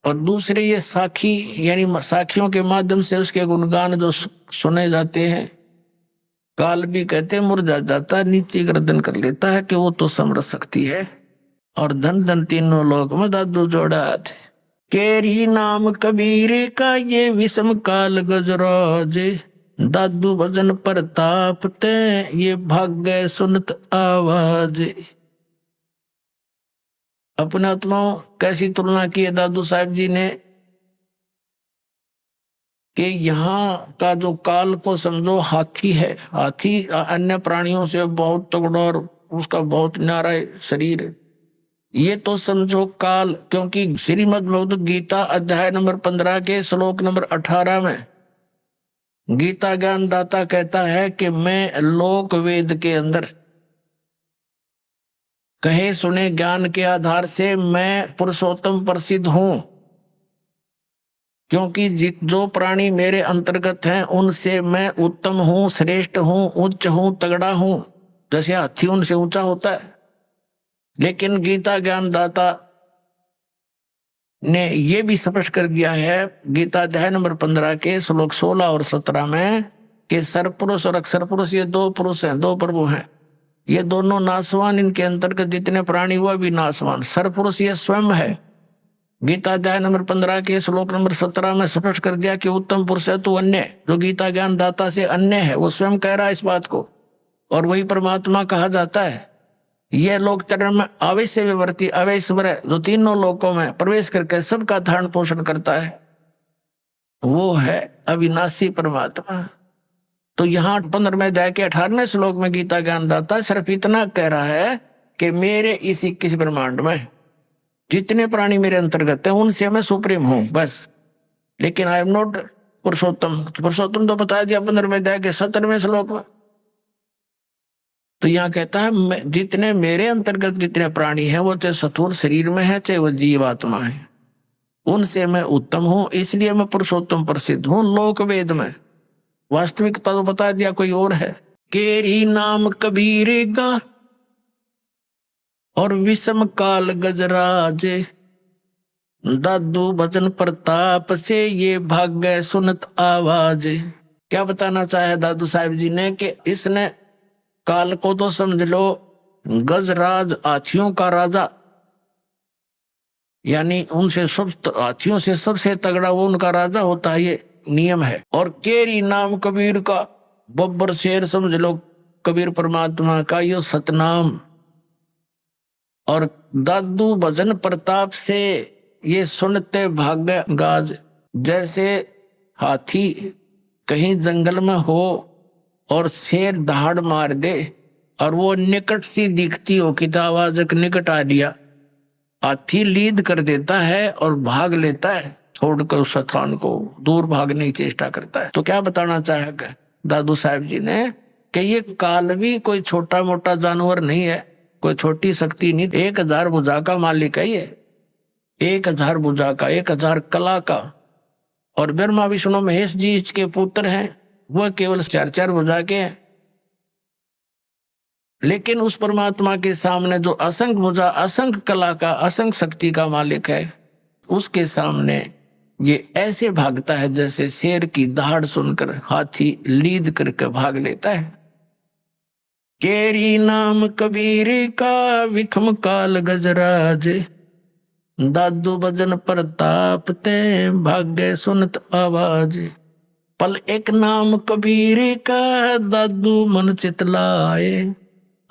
और दूसरे ये साखी, यानी साखियों के माध्यम से उसके गुणगान जो सुने जाते हैं। काल भी कहते मुरझा जाता, नीचे गर्दन कर लेता है कि वो तो समझ सकती है। और धन धन तीनों लोक में दादू जोड़ा हाथ। केरी नाम कबीर का ये विषम काल गजराज, दादू भजन प्रताप ते ये भाग्य सुनत आवाज। अपने आत्माओं कैसी तुलना की है दादू साहब जी ने कि यहाँ का जो काल को समझो हाथी है। हाथी अन्य प्राणियों से बहुत तगड़ा और उसका बहुत न्यारा शरीर है। ये तो समझो काल, क्योंकि श्रीमद् भगवद गीता अध्याय नंबर 15 के श्लोक नंबर 18 में गीता ज्ञान दाता कहता है कि मैं लोक वेद के अंदर कहे सुने ज्ञान के आधार से मैं पुरुषोत्तम प्रसिद्ध हूं, क्योंकि जो प्राणी मेरे अंतर्गत हैं उनसे मैं उत्तम हूं, श्रेष्ठ हूं, उच्च हूं, तगड़ा हूं। जैसे हाथी उनसे ऊंचा होता है। लेकिन गीता ज्ञान दाता ने यह भी स्पष्ट कर दिया है गीता अध्याय नंबर 15 के श्लोक 16 और 17 में कि सरपुरुष और अक्षर पुरुष ये दो पुरुष हैं, दो प्रभु हैं। ये दोनों नासवान, इनके अंतर्गत जितने प्राणी हुआ भी नासवान। सरपुरुष ये स्वयं है। गीता अध्याय नंबर 15 के श्लोक नंबर 17 में स्पष्ट कर दिया कि उत्तम पुरुष है तो अन्य, जो गीता ज्ञान दाता से अन्य है, वो स्वयं कह रहा है इस बात को, और वही परमात्मा कहा जाता है। यह लोक चरण में अवश्य विवर्ती अवैश्वर, जो तीनों लोकों में प्रवेश करके सबका धारण पोषण करता है, वो है अविनाशी परमात्मा। तो यहाँ 15वें अध्याय के 18वें श्लोक में गीता ज्ञान दाता सिर्फ इतना कह रहा है कि मेरे इस 21 ब्रह्मांड में जितने प्राणी मेरे अंतर्गत हैं उनसे मैं सुप्रीम हूं, बस। लेकिन आई एम नॉट पुरुषोत्तम। पुरुषोत्तम तो बता दिया 15वें अध्याय के 17वें श्लोक में। तो यहाँ कहता है जितने मेरे अंतर्गत जितने प्राणी हैं, वो चाहे स्थूल शरीर में है चाहे वो जीवात्मा है, उनसे मैं उत्तम हूं, इसलिए मैं पुरुषोत्तम प्रसिद्ध हूं लोक वेद में। वास्तविकता तो बता दिया कोई और है। केरी नाम कबीर का और विषम काल गजराज, दादू भजन प्रताप से ये भाग्य सुनत आवाज। क्या बताना चाहे दादू साहब जी ने कि इसने काल को तो समझ लो गजराज, हाथियों का राजा, यानी उनसे सब हाथियों से सबसे तगड़ा वो उनका राजा होता है, ये नियम है। और केरी नाम कबीर का, बब्बर शेर समझ लो कबीर परमात्मा का यो सतनाम। और दादू भजन प्रताप से ये सुनते भाग्य गाज। जैसे हाथी कहीं जंगल में हो और शेर दहाड़ मार दे और वो निकट सी दिखती हो कि आवाज निकट आ लिया, हाथी लीद कर देता है और भाग लेता है, छोड़कर उस स्थान को दूर भागने की चेष्टा करता है। तो क्या बताना चाहेगा दादू साहब जी ने कि ये काल भी कोई छोटा मोटा जानवर नहीं है, कोई छोटी शक्ति नहीं। 1000 भुजा का मालिक है ये, 1000 भुजा का, 1000 कला का। और ब्रह्मा विष्णु महेश जी इसके पुत्र हैं, वह केवल 4 भुजा के हैं। लेकिन उस परमात्मा के सामने जो असंख्य भुजा, असंख्य कला का, असंख्य शक्ति का मालिक है, उसके सामने ये ऐसे भागता है जैसे शेर की दहाड़ सुनकर हाथी लीद करके भाग लेता है। केरी नाम कबीर का विखम काल गजराज, दादू भजन प्रताप ते भाग्य सुनत आवाज। पल एक नाम कबीर का दादू मन चितलाए,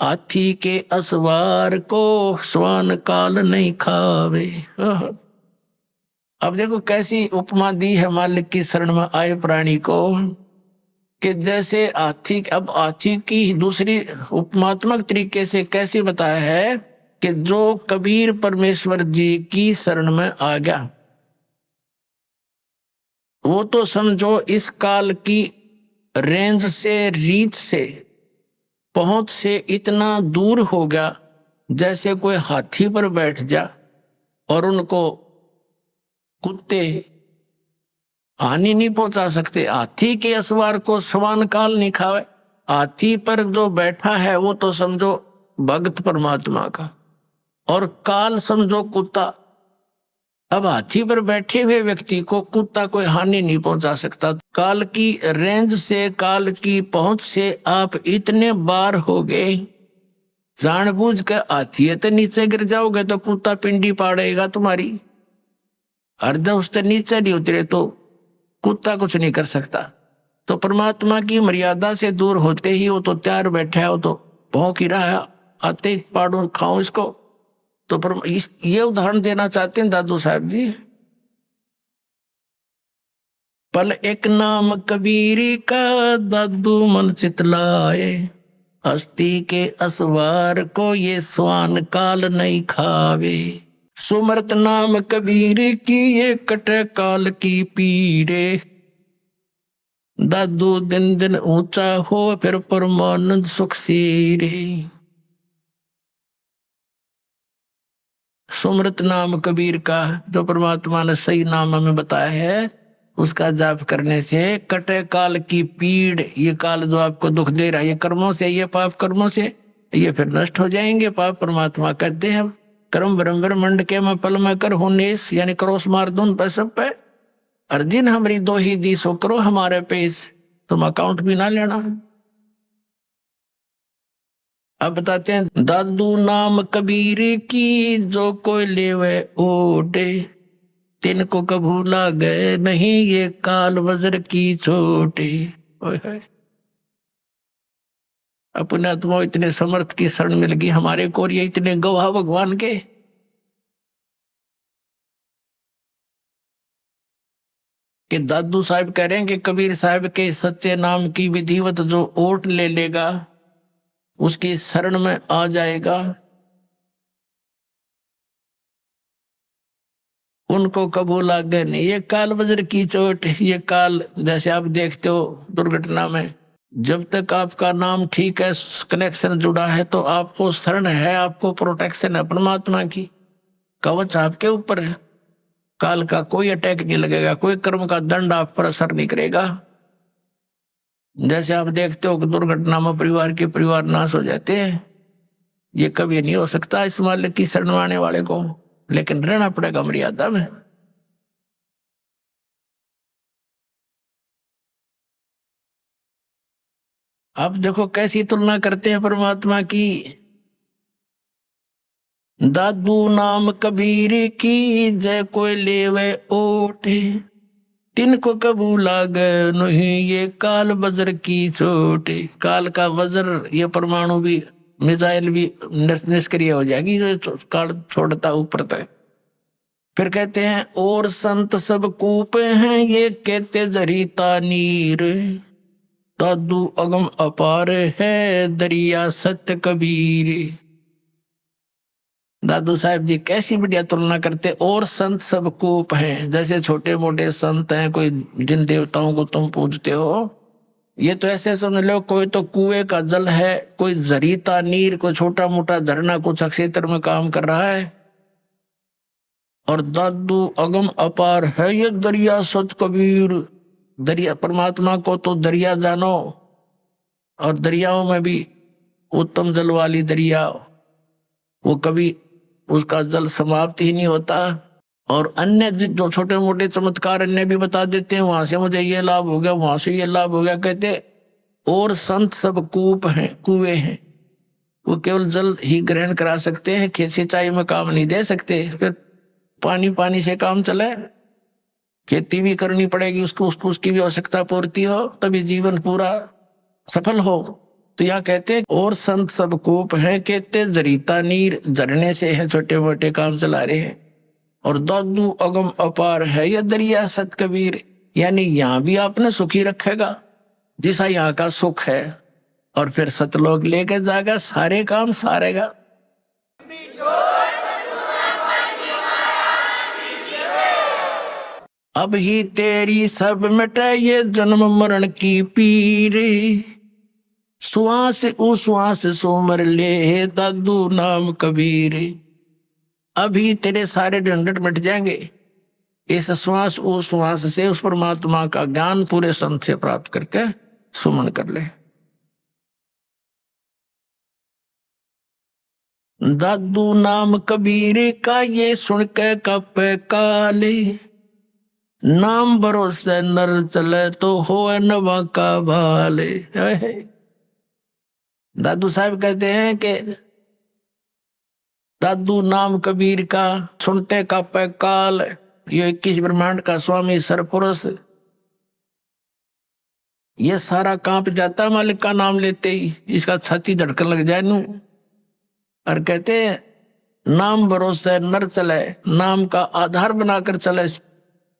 हाथी के असवार को स्वान काल नहीं खावे। अब देखो कैसी उपमा दी है मालिक की शरण में आए प्राणी को, कि जैसे हाथी। अब हाथी की दूसरी उपमात्मक तरीके से कैसे बताया है कि जो कबीर परमेश्वर जी की शरण में आ गया, वो तो समझो इस काल की रेंज से, रीच से, पहुंच से इतना दूर हो गया जैसे कोई हाथी पर बैठ जा और उनको कुत्ते हानि नहीं पहुंचा सकते। हाथी के असवार को सवान काल नहीं खावे। हाथी पर जो बैठा है वो तो समझो भक्त परमात्मा का, और काल समझो कुत्ता। अब हाथी पर बैठे हुए व्यक्ति को कुत्ता कोई हानि नहीं पहुंचा सकता। काल की रेंज से, काल की पहुंच से आप इतने बार हो गए, जानबूझ के हाथी तो नीचे गिर जाओगे तो कुत्ता पिंडी पाड़ेगा तुम्हारी, और जब उससे नीचे नहीं उतरे तो कुत्ता कुछ नहीं कर सकता। तो परमात्मा की मर्यादा से दूर होते ही वो तो तैयार बैठा है, वो तो भौंक ही रहा है, आते ही पाड़ू खाऊं इसको। तो ये उदाहरण देना चाहते हैं दादू साहब जी। पल एक नाम कबीर का दादू मन चितलाए, हस्ती के असवार को ये स्वान काल नहीं खावे। सुमरत नाम कबीर की ये कटे काल की पीरे, दादू दिन दिन ऊंचा हो फिर परमानंद सुख सीरे। सुमरत नाम कबीर का, जो परमात्मा ने सही नाम हमें बताया है, उसका जाप करने से कटे काल की पीड़। ये काल जो आपको दुख दे रहा है, ये कर्मों से, ये पाप कर्मों से, ये फिर नष्ट हो जाएंगे। पाप परमात्मा कहते हैं कर्म ब्रह्म मंड के मैं पल में कर होनेस, यानी क्रोस मार दूं पे सब पे। अर्जिन हमारी दो ही दी सो करो हमारे पेश, तुम अकाउंट भी ना लेना। अब बताते हैं दादू नाम कबीर की जो कोई लेवे ओटे, तिनको कभू लागे नहीं ये काल वज्र की चोटे। अपने आत्मा इतने समर्थ की शरण मिल गई हमारे को, और ये इतने गवाह भगवान के। कि दादू साहब कह रहे हैं कि कबीर साहब के सच्चे नाम की विधिवत जो ओट ले लेगा, उसकी शरण में आ जाएगा, उनको कबू लागे नहीं ये काल वज्र की चोट। ये काल जैसे आप देखते हो दुर्घटना में, जब तक आपका नाम ठीक है, कनेक्शन जुड़ा है, तो आपको शरण है, आपको प्रोटेक्शन है परमात्मा की, कवच आपके ऊपर है। काल का कोई अटैक नहीं लगेगा, कोई कर्म का दंड आप पर असर नहीं करेगा। जैसे आप देखते हो कि दुर्घटना में परिवार नाश हो जाते हैं, ये कभी नहीं हो सकता इस मालिक की शरण आने वाले को, लेकिन रहना पड़ेगा मर्यादा में। अब देखो कैसी तुलना करते हैं परमात्मा की। दादू नाम कबीर की जय कोई लेवे ओटे, तिनको कबू लागे नहीं ये काल वज्र की चोटे। काल का वज्र, ये परमाणु भी, मिसाइल भी निष्क्रिय हो जाएगी जो काल छोड़ता ऊपर तक। फिर कहते हैं और संत सब कूपे हैं ये कहते जरीता नीर, दादू अगम अपार है दरिया सत्य कबीर। दादू साहब जी कैसी बढ़िया तुलना करते। और संत सब कूप हैं, जैसे छोटे मोटे संत हैं, कोई जिन देवताओं को तुम पूजते हो, ये तो ऐसे समझ लो कोई तो कुएं का जल है, कोई जरीता नीर, कोई छोटा मोटा झरना कुछ क्षेत्र में काम कर रहा है। और दादू अगम अपार है ये दरिया सत कबीर। दरिया, परमात्मा को तो दरिया जानो, और दरियाओं में भी उत्तम जल वाली दरिया, वो कभी उसका जल समाप्त ही नहीं होता। और अन्य जो छोटे मोटे चमत्कार अन्य भी बता देते हैं, वहां से मुझे ये लाभ हो गया, वहां से ये लाभ हो गया। कहते और संत सब कूप हैं, कुएं हैं, वो केवल जल ही ग्रहण करा सकते हैं, सिंचाई में काम नहीं दे सकते। फिर पानी से काम चले, खेती भी करनी पड़ेगी उसको उसकी भी आवश्यकता पूर्ति हो, तभी जीवन पूरा सफल हो। तो यहाँ कहते हैं और संत सब कूप हैं, कहते जरीता नीर, झरने से है छोटे मोटे काम चला रहे हैं। और दादू अगम अपार है यह दरिया सत कबीर, यानी यहाँ भी आपने सुखी रखेगा जैसा यहाँ का सुख है, और फिर सतलोक लेके जाएगा, सारे काम सारेगा। अब ही तेरी सब मिटे ये जन्म मरण की पीर, श्वास उश्वास सोमर ले दादू नाम कबीर। अभी तेरे सारे झंझट मिट जाएंगे इस श्वास उश्वास से उस परमात्मा का ज्ञान पूरे संत से प्राप्त करके सुमन कर ले। दादू नाम कबीर का ये सुन के कपे काले, नाम भरोसे नर चले तो हो नवा का भाले। दादू साहब कहते हैं कि दादू नाम कबीर का सुनते का पे काल। ये 21 ब्रह्मांड का स्वामी सरपुरुष, ये सारा कांप जाता मालिक का नाम लेते ही, इसका छाती धड़कन लग जाए नू। और कहते हैं नाम भरोसे नर चले, नाम का आधार बनाकर चले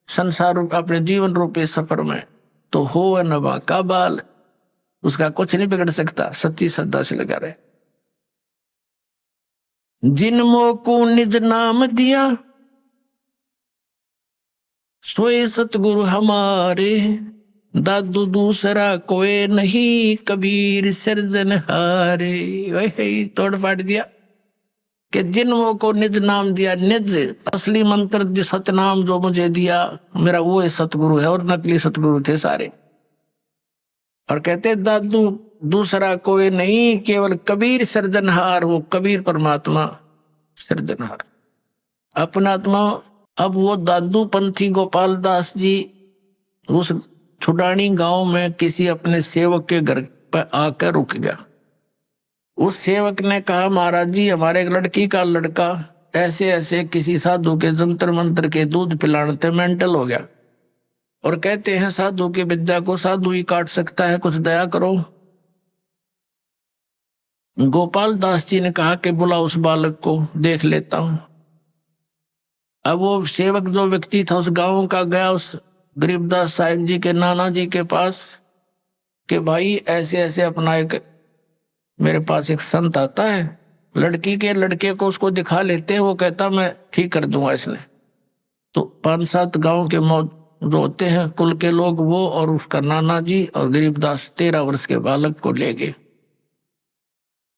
संसार रूप अपने जीवन रूपी सफर में, तो हो नवा का बाल, उसका कुछ नहीं बिगड़ सकता, सच्ची श्रद्धा से लगा रहे। जिन मोह को निज नाम दिया सोए सतगुरु हमारे, दादू दूसरा कोई नहीं कबीर सिरजनहारे। वही तोड़ फाड़ दिया कि जिन मोह को निज नाम दिया, निज असली मंत्र जो सतनाम जो मुझे दिया मेरा वो है सतगुरु है, और नकली सतगुरु थे सारे। और कहते दादू दूसरा कोई नहीं केवल कबीर सृजनहार, वो कबीर परमात्मा सृजनहार अपना आत्मा। अब वो दादू पंथी गोपाल दास जी उस छुडानी गांव में किसी अपने सेवक के घर पर आकर रुक गया। उस सेवक ने कहा महाराज जी हमारे एक लड़की का लड़का ऐसे ऐसे किसी साधु के जंतर मंत्र के दूध पिलाने मेंटल हो गया, और कहते हैं साधु की विद्या को साधु ही काट सकता है, कुछ दया करो। गोपाल दास जी ने कहा कि बुला उस बालक को, देख लेता हूं। अब वो सेवक जो व्यक्ति था उस गांव का गया उस गरीबदास साहिब जी के नाना जी के पास कि भाई ऐसे ऐसे अपना एक मेरे पास एक संत आता है, लड़की के लड़के को उसको दिखा लेते हैं, वो कहता मैं ठीक कर दूंगा इसने। तो 5-7 गांव के जो होते हैं कुल के लोग, वो और उसका नाना जी और गरीबदास 13 वर्ष के बालक को ले गए।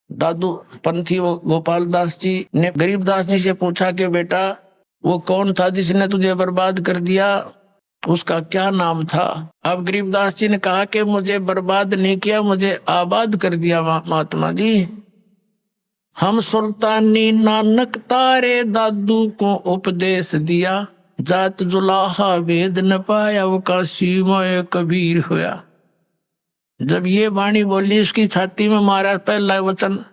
दादू पंथी वो गोपाल दास जी ने गरीबदास जी से पूछा कि बेटा वो कौन था जिसने तुझे बर्बाद कर दिया, उसका क्या नाम था? अब गरीबदास जी ने कहा कि मुझे बर्बाद नहीं किया, मुझे आबाद कर दिया महात्मा जी। हम सुल्तानी नानक तारे दादू को उपदेश दिया, जात जुलाहा वेद न पाया वो काशी मोए कबीर होया। जब ये वाणी बोली उसकी छाती में मारा पहला वचन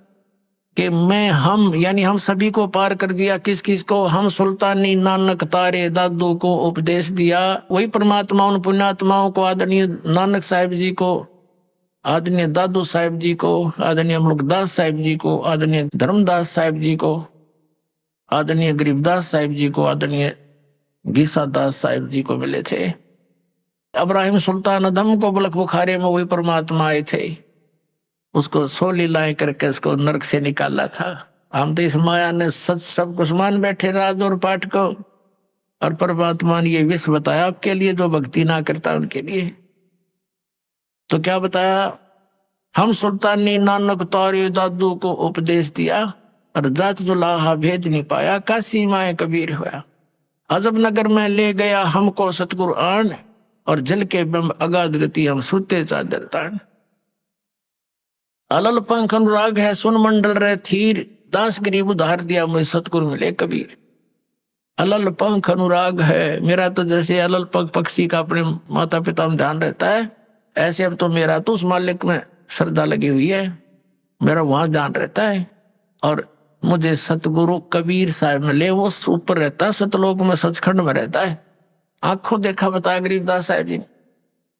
कि मैं हम यानी हम सभी को पार कर दिया। किस किस को? हम सुल्तानी नानक तारे दादू को उपदेश दिया। वही परमात्मा उन पुण्यात्माओं को, आदरणीय नानक साहिब जी को, आदरणीय दादू साहिब जी को, आदरणीय मुल्कदास साहिब जी को, आदरणीय धर्मदास साहिब जी को, आदरणीय गरीबदास साहिब जी को, आदरणीय गीसा दास साहिब जी को मिले थे। इब्राहिम सुल्तान अदम को बलख बुखारे में वही परमात्मा आए थे, उसको 100 लीलाएं करके उसको नरक से निकाला था। हम तो इस माया ने सच सब कुछ मान बैठे राज और पाठ को, और परमात्मा ने ये विष बताया आपके लिए, जो भक्ति ना करता उनके लिए। तो क्या बताया? हम सुल्तानी नानक तारे दादू को उपदेश दिया, और जात जुलाहा भेद नहीं पाया, काशी माए कबीर हुआ। अजब नगर में ले गया हमको सतगुरु आन, और जल के बिंब अगाध गति हम सुते चादर तान। अलल पंख अनुराग है सुन मंडल रहे थीर, दास गरीब उधार दिया मुझे सतगुरु मिले कबीर। अलल पंख अनुराग है मेरा, तो जैसे अलल पंख पक्षी का अपने माता पिता में ध्यान रहता है, ऐसे अब तो मेरा तो उस मालिक में श्रद्धा लगी हुई है, मेरा वहां ध्यान रहता है। और मुझे सतगुरु कबीर साहब मिले, वो ऊपर रहता है सतलोक में, सचखंड में रहता है। आंखों देखा बताया गरीबदास साहब जी,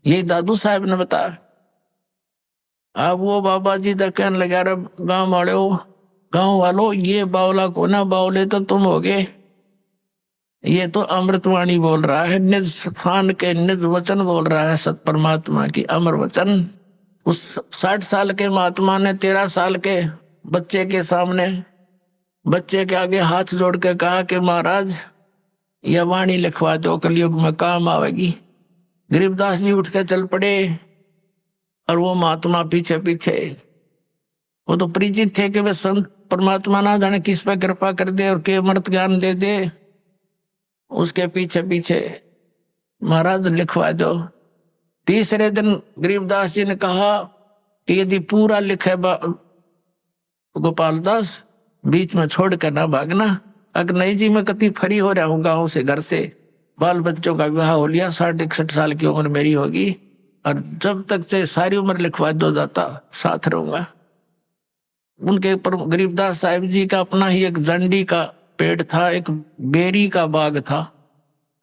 यही दादू साहब ने बताया। अब वो बाबा जी तक कहने लगा, गांव वालों ये बावला को ना बावले तो तुम हो गए। ये तो अमृतवाणी बोल रहा है, निज स्थान के निज वचन बोल रहा है, सत परमात्मा की अमर वचन। उस 60 साल के महात्मा ने 13 साल के बच्चे के सामने, बच्चे के आगे हाथ जोड़ के कहा कि महाराज यह वाणी लिखवा दो, कलयुग में काम आवेगी। गरीबदास जी उठ के चल पड़े, और वो महात्मा पीछे पीछे, वो तो परिचित थे कि वे संत परमात्मा ना जाने किस पे कृपा कर दे और के अमृत ज्ञान दे दे। उसके पीछे पीछे महाराज लिखवा दो। तीसरे दिन गरीबदास जी ने कहा कि यदि पूरा लिखे गोपाल दास, बीच में छोड़ कर ना भागना। अगर नहीं जी मैं कति फरी हो रहा हूँ गाँव से, घर से, बाल बच्चों का विवाह हो लिया, 60-61 साल की उम्र मेरी होगी, और जब तक से सारी उम्र लिखवा दो जाता साथ रहूंगा। उनके ऊपर गरीबदास साहिब जी का अपना ही एक जंडी का पेड़ था, एक बेरी का बाग था,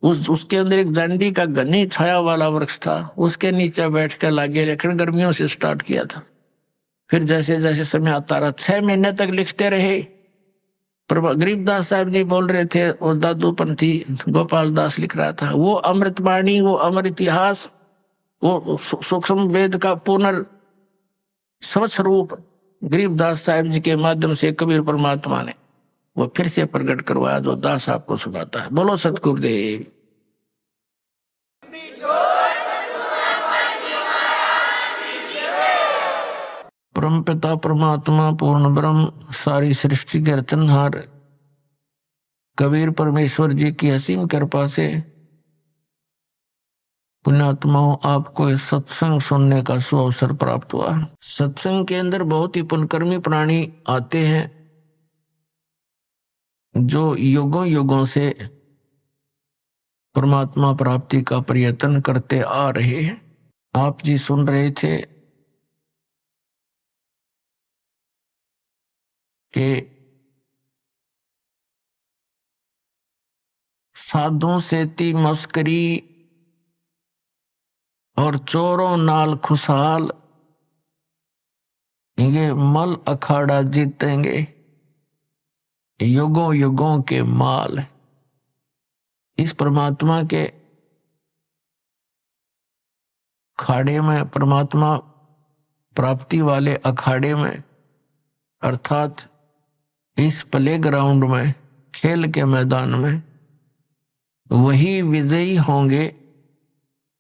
उसके अंदर एक जंडी का घनी छाया वाला वृक्ष था, उसके नीचे बैठ कर लागे लेकिन गर्मियों से स्टार्ट किया था। फिर जैसे जैसे समय आता रहा 6 महीने तक लिखते रहे। पर गरीबदास साहब जी बोल रहे थे और दादूपंथी गोपाल दास लिख रहा था, वो अमृतवाणी, वो अमर इतिहास, वो सूक्ष्म वेद का स्वच्छ रूप गरीबदास साहब जी के माध्यम से कबीर परमात्मा ने वो फिर से प्रकट करवाया, जो दास आपको सुनाता है। बोलो सतगुरुदेव। परम पिता परमात्मा पूर्ण ब्रह्म सारी सृष्टि के रचनहार कबीर परमेश्वर जी की असीम कृपा से पुण्यात्माओं आपको इस सत्संग सुनने का सुअवसर प्राप्त हुआ। सत्संग के अंदर बहुत ही पुण्यकर्मी प्राणी आते हैं जो युगों युगों से परमात्मा प्राप्ति का प्रयत्न करते आ रहे हैं। आप जी सुन रहे थे कि साधुओं से ती मस्करी और चोरों नाल खुशहाल, ये मल अखाड़ा जीतेंगे, युगों युगों के माल। इस परमात्मा के खाड़े में, परमात्मा प्राप्ति वाले अखाड़े में, अर्थात इस प्ले ग्राउंड में, खेल के मैदान में, वही विजयी होंगे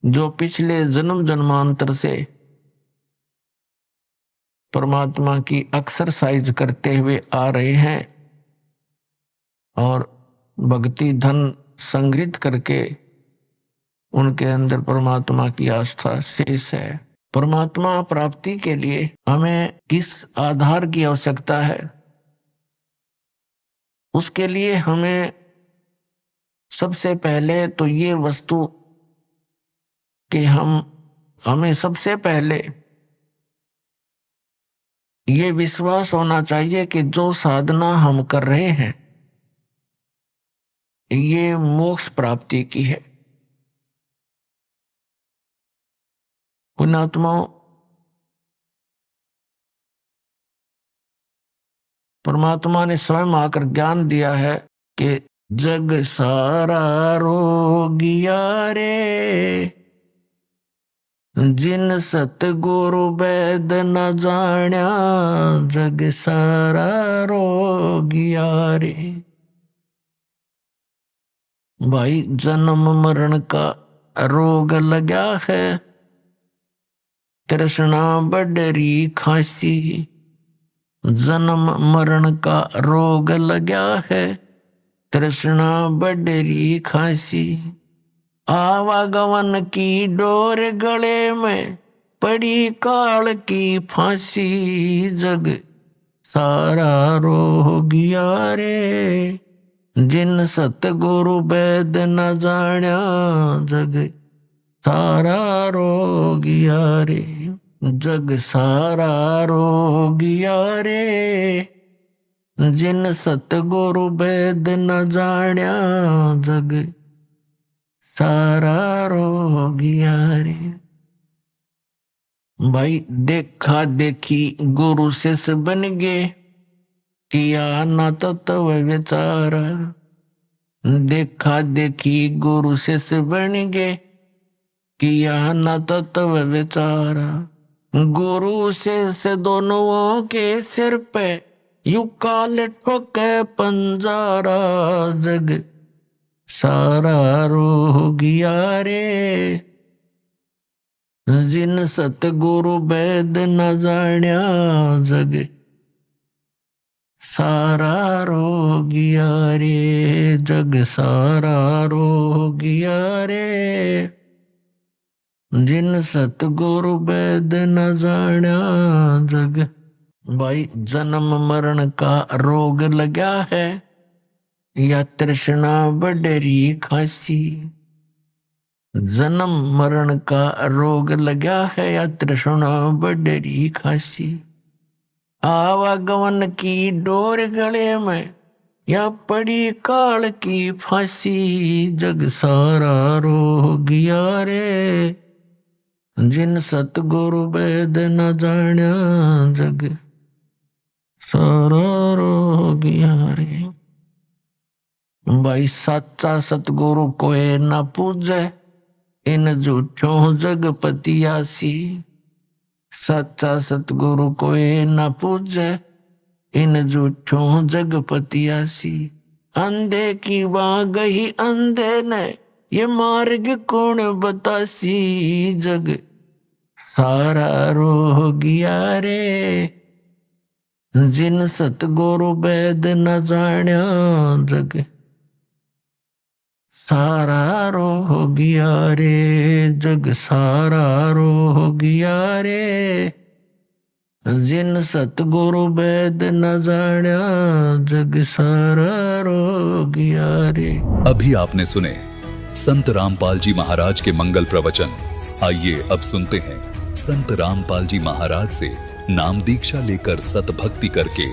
जो पिछले जन्म जन्मांतर से परमात्मा की एक्सरसाइज करते हुए आ रहे हैं और भक्ति धन संग्रहित करके उनके अंदर परमात्मा की आस्था शेष है। परमात्मा प्राप्ति के लिए हमें किस आधार की आवश्यकता है? उसके लिए हमें सबसे पहले तो ये वस्तु कि हमें सबसे पहले ये विश्वास होना चाहिए कि जो साधना हम कर रहे हैं ये मोक्ष प्राप्ति की है। पुण्यात्माओं, परमात्मा ने स्वयं आकर ज्ञान दिया है कि जग सारा रोगिया रे, जिन सतगुरु वेद न जाण्या, जग सारा रोगिया रे। भाई जन्म मरण का रोग लगा है, तृष्णा बडरी खांसी, जन्म मरण का रोग लगा है, तृष्णा बडरी खांसी। आवागमन की डोर गले में, पड़ी काल की फांसी, जग सारा रोगिया रे, जिन सतगुरु वेद न जाण्या, जग सारा रोगिया रे, जग सारा रोगिया रे, जिन सतगुरु वेद न जाण्या, जग सारा रोगिया रे। भाई देखा देखी गुरु शिष्य बन गए, किया न तत्व विचार, देखा देखी गुरु शिष्य बन गए, किया न तत्व विचार। गुरु शिष्य दोनों के सिर पे यू काल ठोके पंजारा, जग सारा रोगिया रे, जिन सतगुरु वेद न जाण्या जग सारा रोगिया रे, जग सारा रोगिया रे। जिन सतगुरु वेद न जाण्या जग। भाई जन्म मरण का रोग लगा है या तृष्णा बडरी खांसी। जन्म मरण का रोग लगा है या तृष्णा बडरी खांसी। आवागमन की डोर गले में या पड़ी काल की फांसी। जग सारा रोगिया रे, जिन सतगुरु वेद न जाण्या जग सारा रोगिया रे। भाई सच्चा सतगुरु कोई न पूजे, इन झूठों जगपतियासी। सच्चा सतगुरु कोई न पूजे, इन झूठों जगपतियासी। अंधे की वहां गई अंधे ने, ये मार्ग कौन बतासी। जग सारा रोगिया रे, जिन सतगुरु वेद न जाण्या जग सारा रोगिया रे। जग सारा रोगिया रे, जिन सतगुरु वेद न जाण्या जग सारा रोगिया रे। अभी आपने सुने संत रामपाल जी महाराज के मंगल प्रवचन। आइए अब सुनते हैं संत रामपाल जी महाराज से नाम दीक्षा लेकर सतभक्ति करके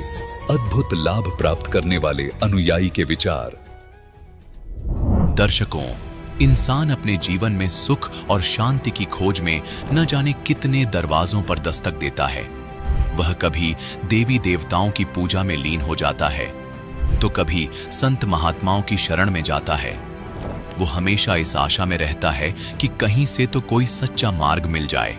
अद्भुत लाभ प्राप्त करने वाले अनुयायी के विचार। दर्शकों, इंसान अपने जीवन में सुख और शांति की खोज में न जाने कितने दरवाजों पर दस्तक देता है। वह कभी देवी देवताओं की पूजा में लीन हो जाता है, तो कभी संत महात्माओं की शरण में जाता है। वो हमेशा इस आशा में रहता है कि कहीं से तो कोई सच्चा मार्ग मिल जाए,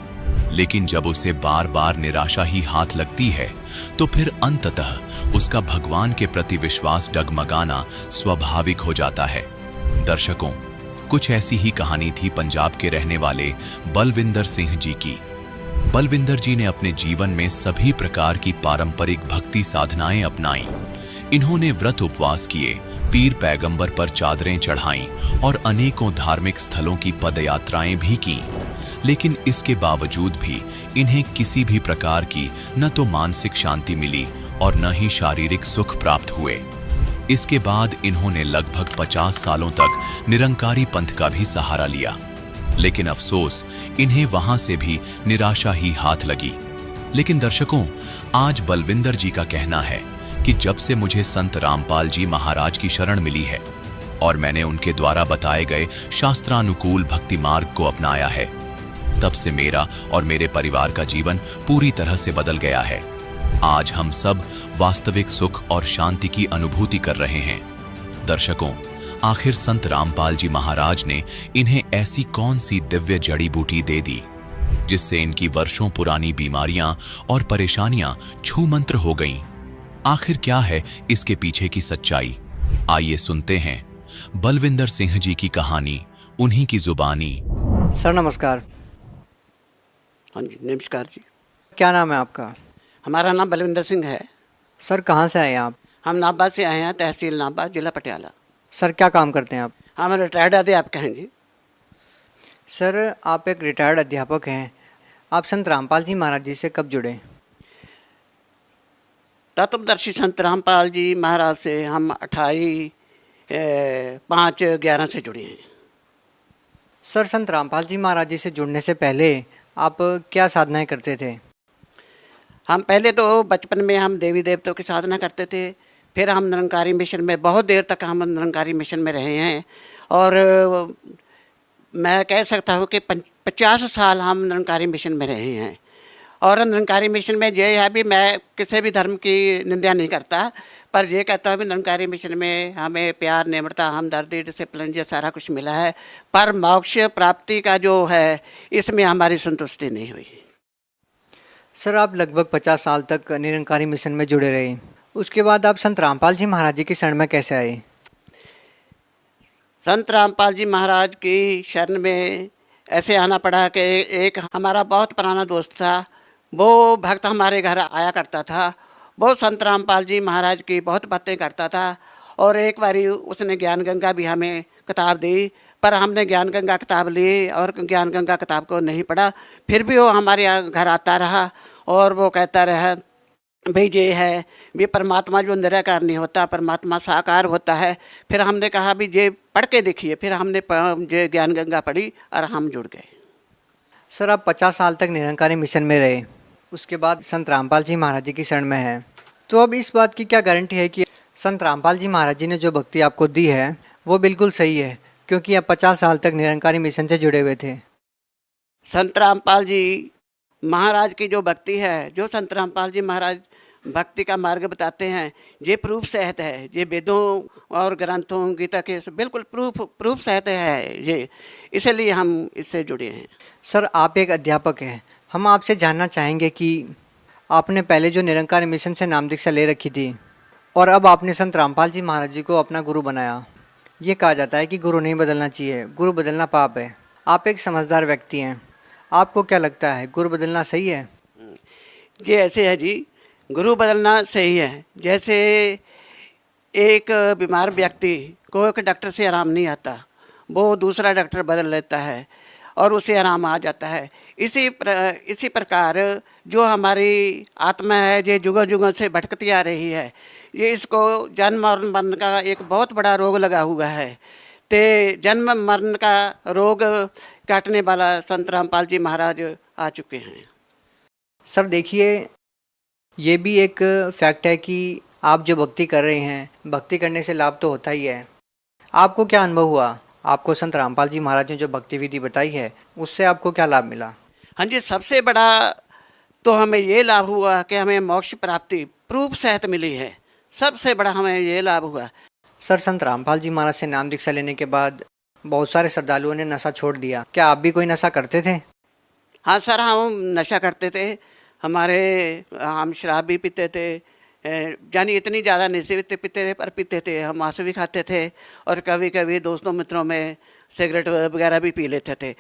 लेकिन जब उसे बार बार निराशा ही हाथ लगती है, तो फिर अंततः उसका भगवान के प्रति विश्वास डगमगाना स्वाभाविक हो जाता है। दर्शकों, कुछ ऐसी ही कहानी थी पंजाब के रहने वाले बलविंदर सिंह जी की। बलविंदर जी ने अपने जीवन में सभी प्रकार की पारंपरिक भक्ति साधनाएं अपनाई। इन्होंने व्रत उपवास किए, पीर पैगंबर पर चादरें चढ़ाईं और अनेकों धार्मिक स्थलों की पदयात्राएं भी कीं। लेकिन इसके बावजूद भी इन्हें किसी भी प्रकार की न तो मानसिक शांति मिली और न ही शारीरिक सुख प्राप्त हुए। इसके बाद इन्होंने लगभग 50 सालों तक निरंकारी पंथ का भी सहारा लिया, लेकिन अफसोस इन्हें वहां से भी निराशा ही हाथ लगी। लेकिन दर्शकों, आज बलविंदर जी का कहना है कि जब से मुझे संत रामपाल जी महाराज की शरण मिली है और मैंने उनके द्वारा बताए गए शास्त्रानुकूल भक्ति मार्ग को अपनाया है, तब से मेरा और मेरे परिवार का जीवन पूरी तरह से बदल गया है। आज हम सब वास्तविक सुख और शांति की अनुभूति कर रहे हैं। दर्शकों, आखिर संत रामपाल जी महाराज ने इन्हें ऐसी कौन सी दिव्य जड़ी बूटी दे दी जिससे इनकी वर्षों पुरानी बीमारियां और परेशानियां छूमंत्र हो गईं? आखिर क्या है इसके पीछे की सच्चाई? आइए सुनते हैं बलविंदर सिंह जी की कहानी, उन्हीं की जुबानी। सर नमस्कार। हाँ जी नमस्कार जी। क्या नाम है आपका? हमारा नाम बलविंदर सिंह है। सर कहाँ से आए आप? हम नाभा से आए हैं, तहसील नाभा, जिला पटियाला। सर क्या काम करते हैं आप? हम रिटायर्ड अध्यापक हैं जी। सर आप एक रिटायर्ड अध्यापक हैं, आप संत रामपाल जी महाराज जी से कब जुड़े? तत्वदर्शी संत रामपाल जी महाराज से हम 28/5/11 से जुड़े हैं। सर संत रामपाल जी महाराज जी से जुड़ने से पहले आप क्या साधनाएं करते थे? हम पहले तो बचपन में हम देवी देवताओं की साधना करते थे, फिर हम निरंकारी मिशन में बहुत देर तक हम निरंकारी मिशन में रहे हैं, और मैं कह सकता हूँ कि 50 साल हम निरंकारी मिशन में रहे हैं। और निरंकारी मिशन में ये है भी, मैं किसी भी धर्म की निंदा नहीं करता, पर ये कहता हूँ कि निरंकारी मिशन में हमें प्यार, निम्रता, हमदर्दी, डिसिप्लिन ये सारा कुछ मिला है, पर मोक्ष प्राप्ति का जो है इसमें हमारी संतुष्टि नहीं हुई। सर आप लगभग 50 साल तक निरंकारी मिशन में जुड़े रहे, उसके बाद आप संत रामपाल जी महाराज जी की शरण में कैसे आए? संत रामपाल जी महाराज की शरण में ऐसे आना पड़ा कि एक हमारा बहुत पुराना दोस्त था, वो भक्त हमारे घर आया करता था। वो संत रामपाल जी महाराज की बहुत बातें करता था और एक बारी उसने ज्ञान गंगा भी हमें किताब दी, पर हमने ज्ञान गंगा किताब ली और ज्ञान गंगा किताब को नहीं पढ़ा। फिर भी वो हमारे यहाँ घर आता रहा और वो कहता रहा भाई ये है भी परमात्मा जो निराकार नहीं होता, परमात्मा साकार होता है। फिर हमने कहा भी ये पढ़ के देखिए। फिर हमने ये ज्ञान गंगा पढ़ी और हम जुड़ गए। सर आप 50 साल तक निरंकारी मिशन में रहे, उसके बाद संत रामपाल जी महाराज जी की शरण में हैं, तो अब इस बात की क्या गारंटी है कि संत रामपाल जी महाराज जी ने जो भक्ति आपको दी है वो बिल्कुल सही है, क्योंकि आप 50 साल तक निरंकारी मिशन से जुड़े हुए थे। संत रामपाल जी महाराज की जो भक्ति है, जो संत रामपाल जी महाराज भक्ति का मार्ग बताते हैं, ये प्रूफ सहित है। ये वेदों और ग्रंथों गीता के बिल्कुल प्रूफ सहित है ये, इसलिए हम इससे जुड़े हैं। सर आप एक अध्यापक हैं, हम आपसे जानना चाहेंगे कि आपने पहले जो निरंकारी मिशन से नाम दीक्षा ले रखी थी और अब आपने संत रामपाल जी महाराज जी को अपना गुरु बनाया। ये कहा जाता है कि गुरु नहीं बदलना चाहिए, गुरु बदलना पाप है। आप एक समझदार व्यक्ति हैं, आपको क्या लगता है गुरु बदलना सही है? ये ऐसे है जी, गुरु बदलना सही है। जैसे एक बीमार व्यक्ति को एक डॉक्टर से आराम नहीं आता, वो दूसरा डॉक्टर बदल लेता है और उसे आराम आ जाता है। इसी प्रकार जो हमारी आत्मा है, ये जुगों जुगों से भटकती आ रही है, ये इसको जन्म और मरण का एक बहुत बड़ा रोग लगा हुआ है। ते जन्म मरण का रोग काटने वाला संत रामपाल जी महाराज आ चुके हैं। सर देखिए, ये भी एक फैक्ट है कि आप जो भक्ति कर रहे हैं, भक्ति करने से लाभ तो होता ही है। आपको क्या अनुभव हुआ? आपको संत रामपाल जी महाराज ने जो भक्ति विधि बताई है उससे आपको क्या लाभ मिला? हाँ जी, सबसे बड़ा तो हमें ये लाभ हुआ कि हमें मोक्ष प्राप्ति प्रूफ सहित मिली है। सबसे बड़ा हमें ये लाभ हुआ। सर संत रामपाल जी महाराज से नाम दीक्षा लेने के बाद बहुत सारे श्रद्धालुओं ने नशा छोड़ दिया, क्या आप भी कोई नशा करते थे? हाँ सर, हम नशा करते थे। हम शराब भी पीते थे, यानी इतनी ज़्यादा नहीं पीते थे, पर पीते थे। हम मांस भी खाते थे और कभी कभी दोस्तों मित्रों में सिगरेट वगैरह भी पी लेते थे।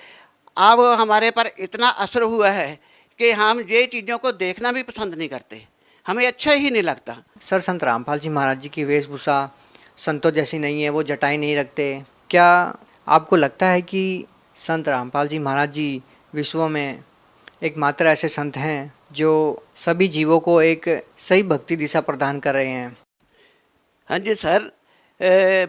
अब हमारे पर इतना असर हुआ है कि हम ये चीज़ों को देखना भी पसंद नहीं करते, हमें अच्छा ही नहीं लगता। सर संत रामपाल जी महाराज जी की वेशभूषा संतों जैसी नहीं है, वो जटाएं नहीं रखते। क्या आपको लगता है कि संत रामपाल जी महाराज जी विश्व में एकमात्र ऐसे संत हैं जो सभी जीवों को एक सही भक्ति दिशा प्रदान कर रहे हैं? हाँ जी सर,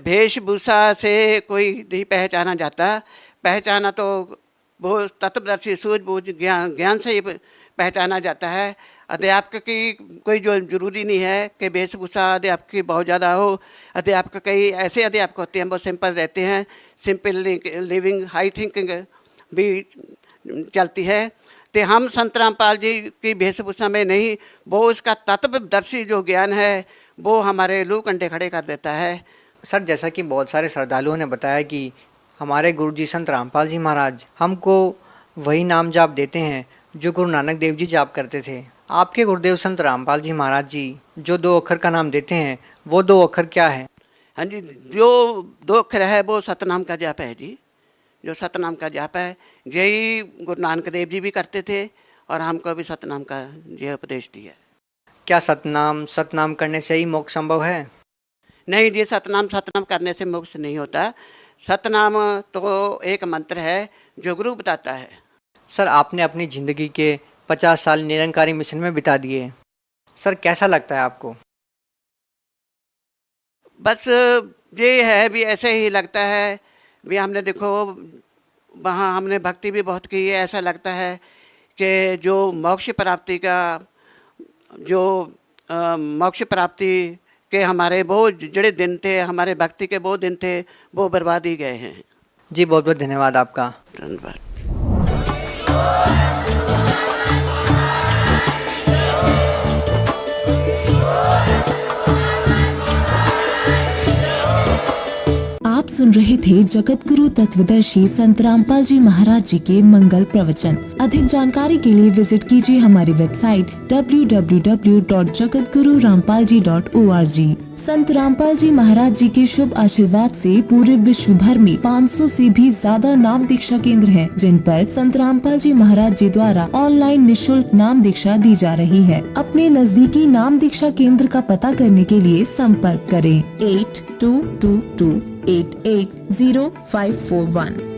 वेशभूषा से कोई नहीं पहचाना जाता। पहचाना तो वो तत्वदर्शी सूझबूझ ज्ञान से ही पहचाना जाता है। अध्यापक की कोई जो जरूरी नहीं है कि वेशभूषा अध्यापक की बहुत ज़्यादा हो। अध्यापक कई ऐसे अध्यापक होते हैं वो सिंपल रहते हैं, सिंपल लिविंग हाई थिंकिंग भी चलती है। तो हम संत रामपाल जी की वेशभूषा में नहीं, वो उसका तत्वदर्शी जो ज्ञान है वो हमारे लू कंधे खड़े कर देता है। सर जैसा कि बहुत सारे श्रद्धालुओं ने बताया कि हमारे गुरुजी संत रामपाल जी महाराज हमको वही नाम जाप देते हैं जो गुरु नानक देव जी जाप करते थे। आपके गुरुदेव संत रामपाल जी महाराज जी जो 2 अक्षर का नाम देते हैं, वो 2 अक्षर क्या है? हाँ जी, जो 2 अक्षर है वो सतनाम का जाप है जी। जो सतनाम का जाप है यही गुरु नानक देव जी भी करते थे और हमको भी सतनाम का ये उपदेश दिया। क्या सतनाम करने से ही मोक्ष संभव है? नहीं जी, सतनाम करने से मोक्ष नहीं होता। सतनाम तो एक मंत्र है जो गुरु बताता है। सर आपने अपनी ज़िंदगी के 50 साल निरंकारी मिशन में बिता दिए, सर कैसा लगता है आपको? बस ये है भी ऐसे ही लगता है भी हमने देखो वहाँ हमने भक्ति भी बहुत की है। ऐसा लगता है कि जो मोक्ष प्राप्ति के हमारे वो जड़े दिन थे, हमारे भक्ति के वो दिन थे, वो बर्बाद ही गए हैं। जी बहुत बहुत धन्यवाद आपका। धन्यवाद। आप सुन रहे थे जगत गुरु तत्वदर्शी संत रामपाल जी महाराज जी के मंगल प्रवचन। अधिक जानकारी के लिए विजिट कीजिए हमारी वेबसाइट www.jagatgururampalji.org। संत रामपाल जी महाराज जी के शुभ आशीर्वाद से पूरे विश्व भर में 500 से भी ज्यादा नाम दीक्षा केंद्र हैं, जिन पर संत रामपाल जी महाराज जी द्वारा ऑनलाइन निशुल्क नाम दीक्षा दी जा रही है। अपने नजदीकी नाम दीक्षा केंद्र का पता करने के लिए संपर्क करें 8222880541।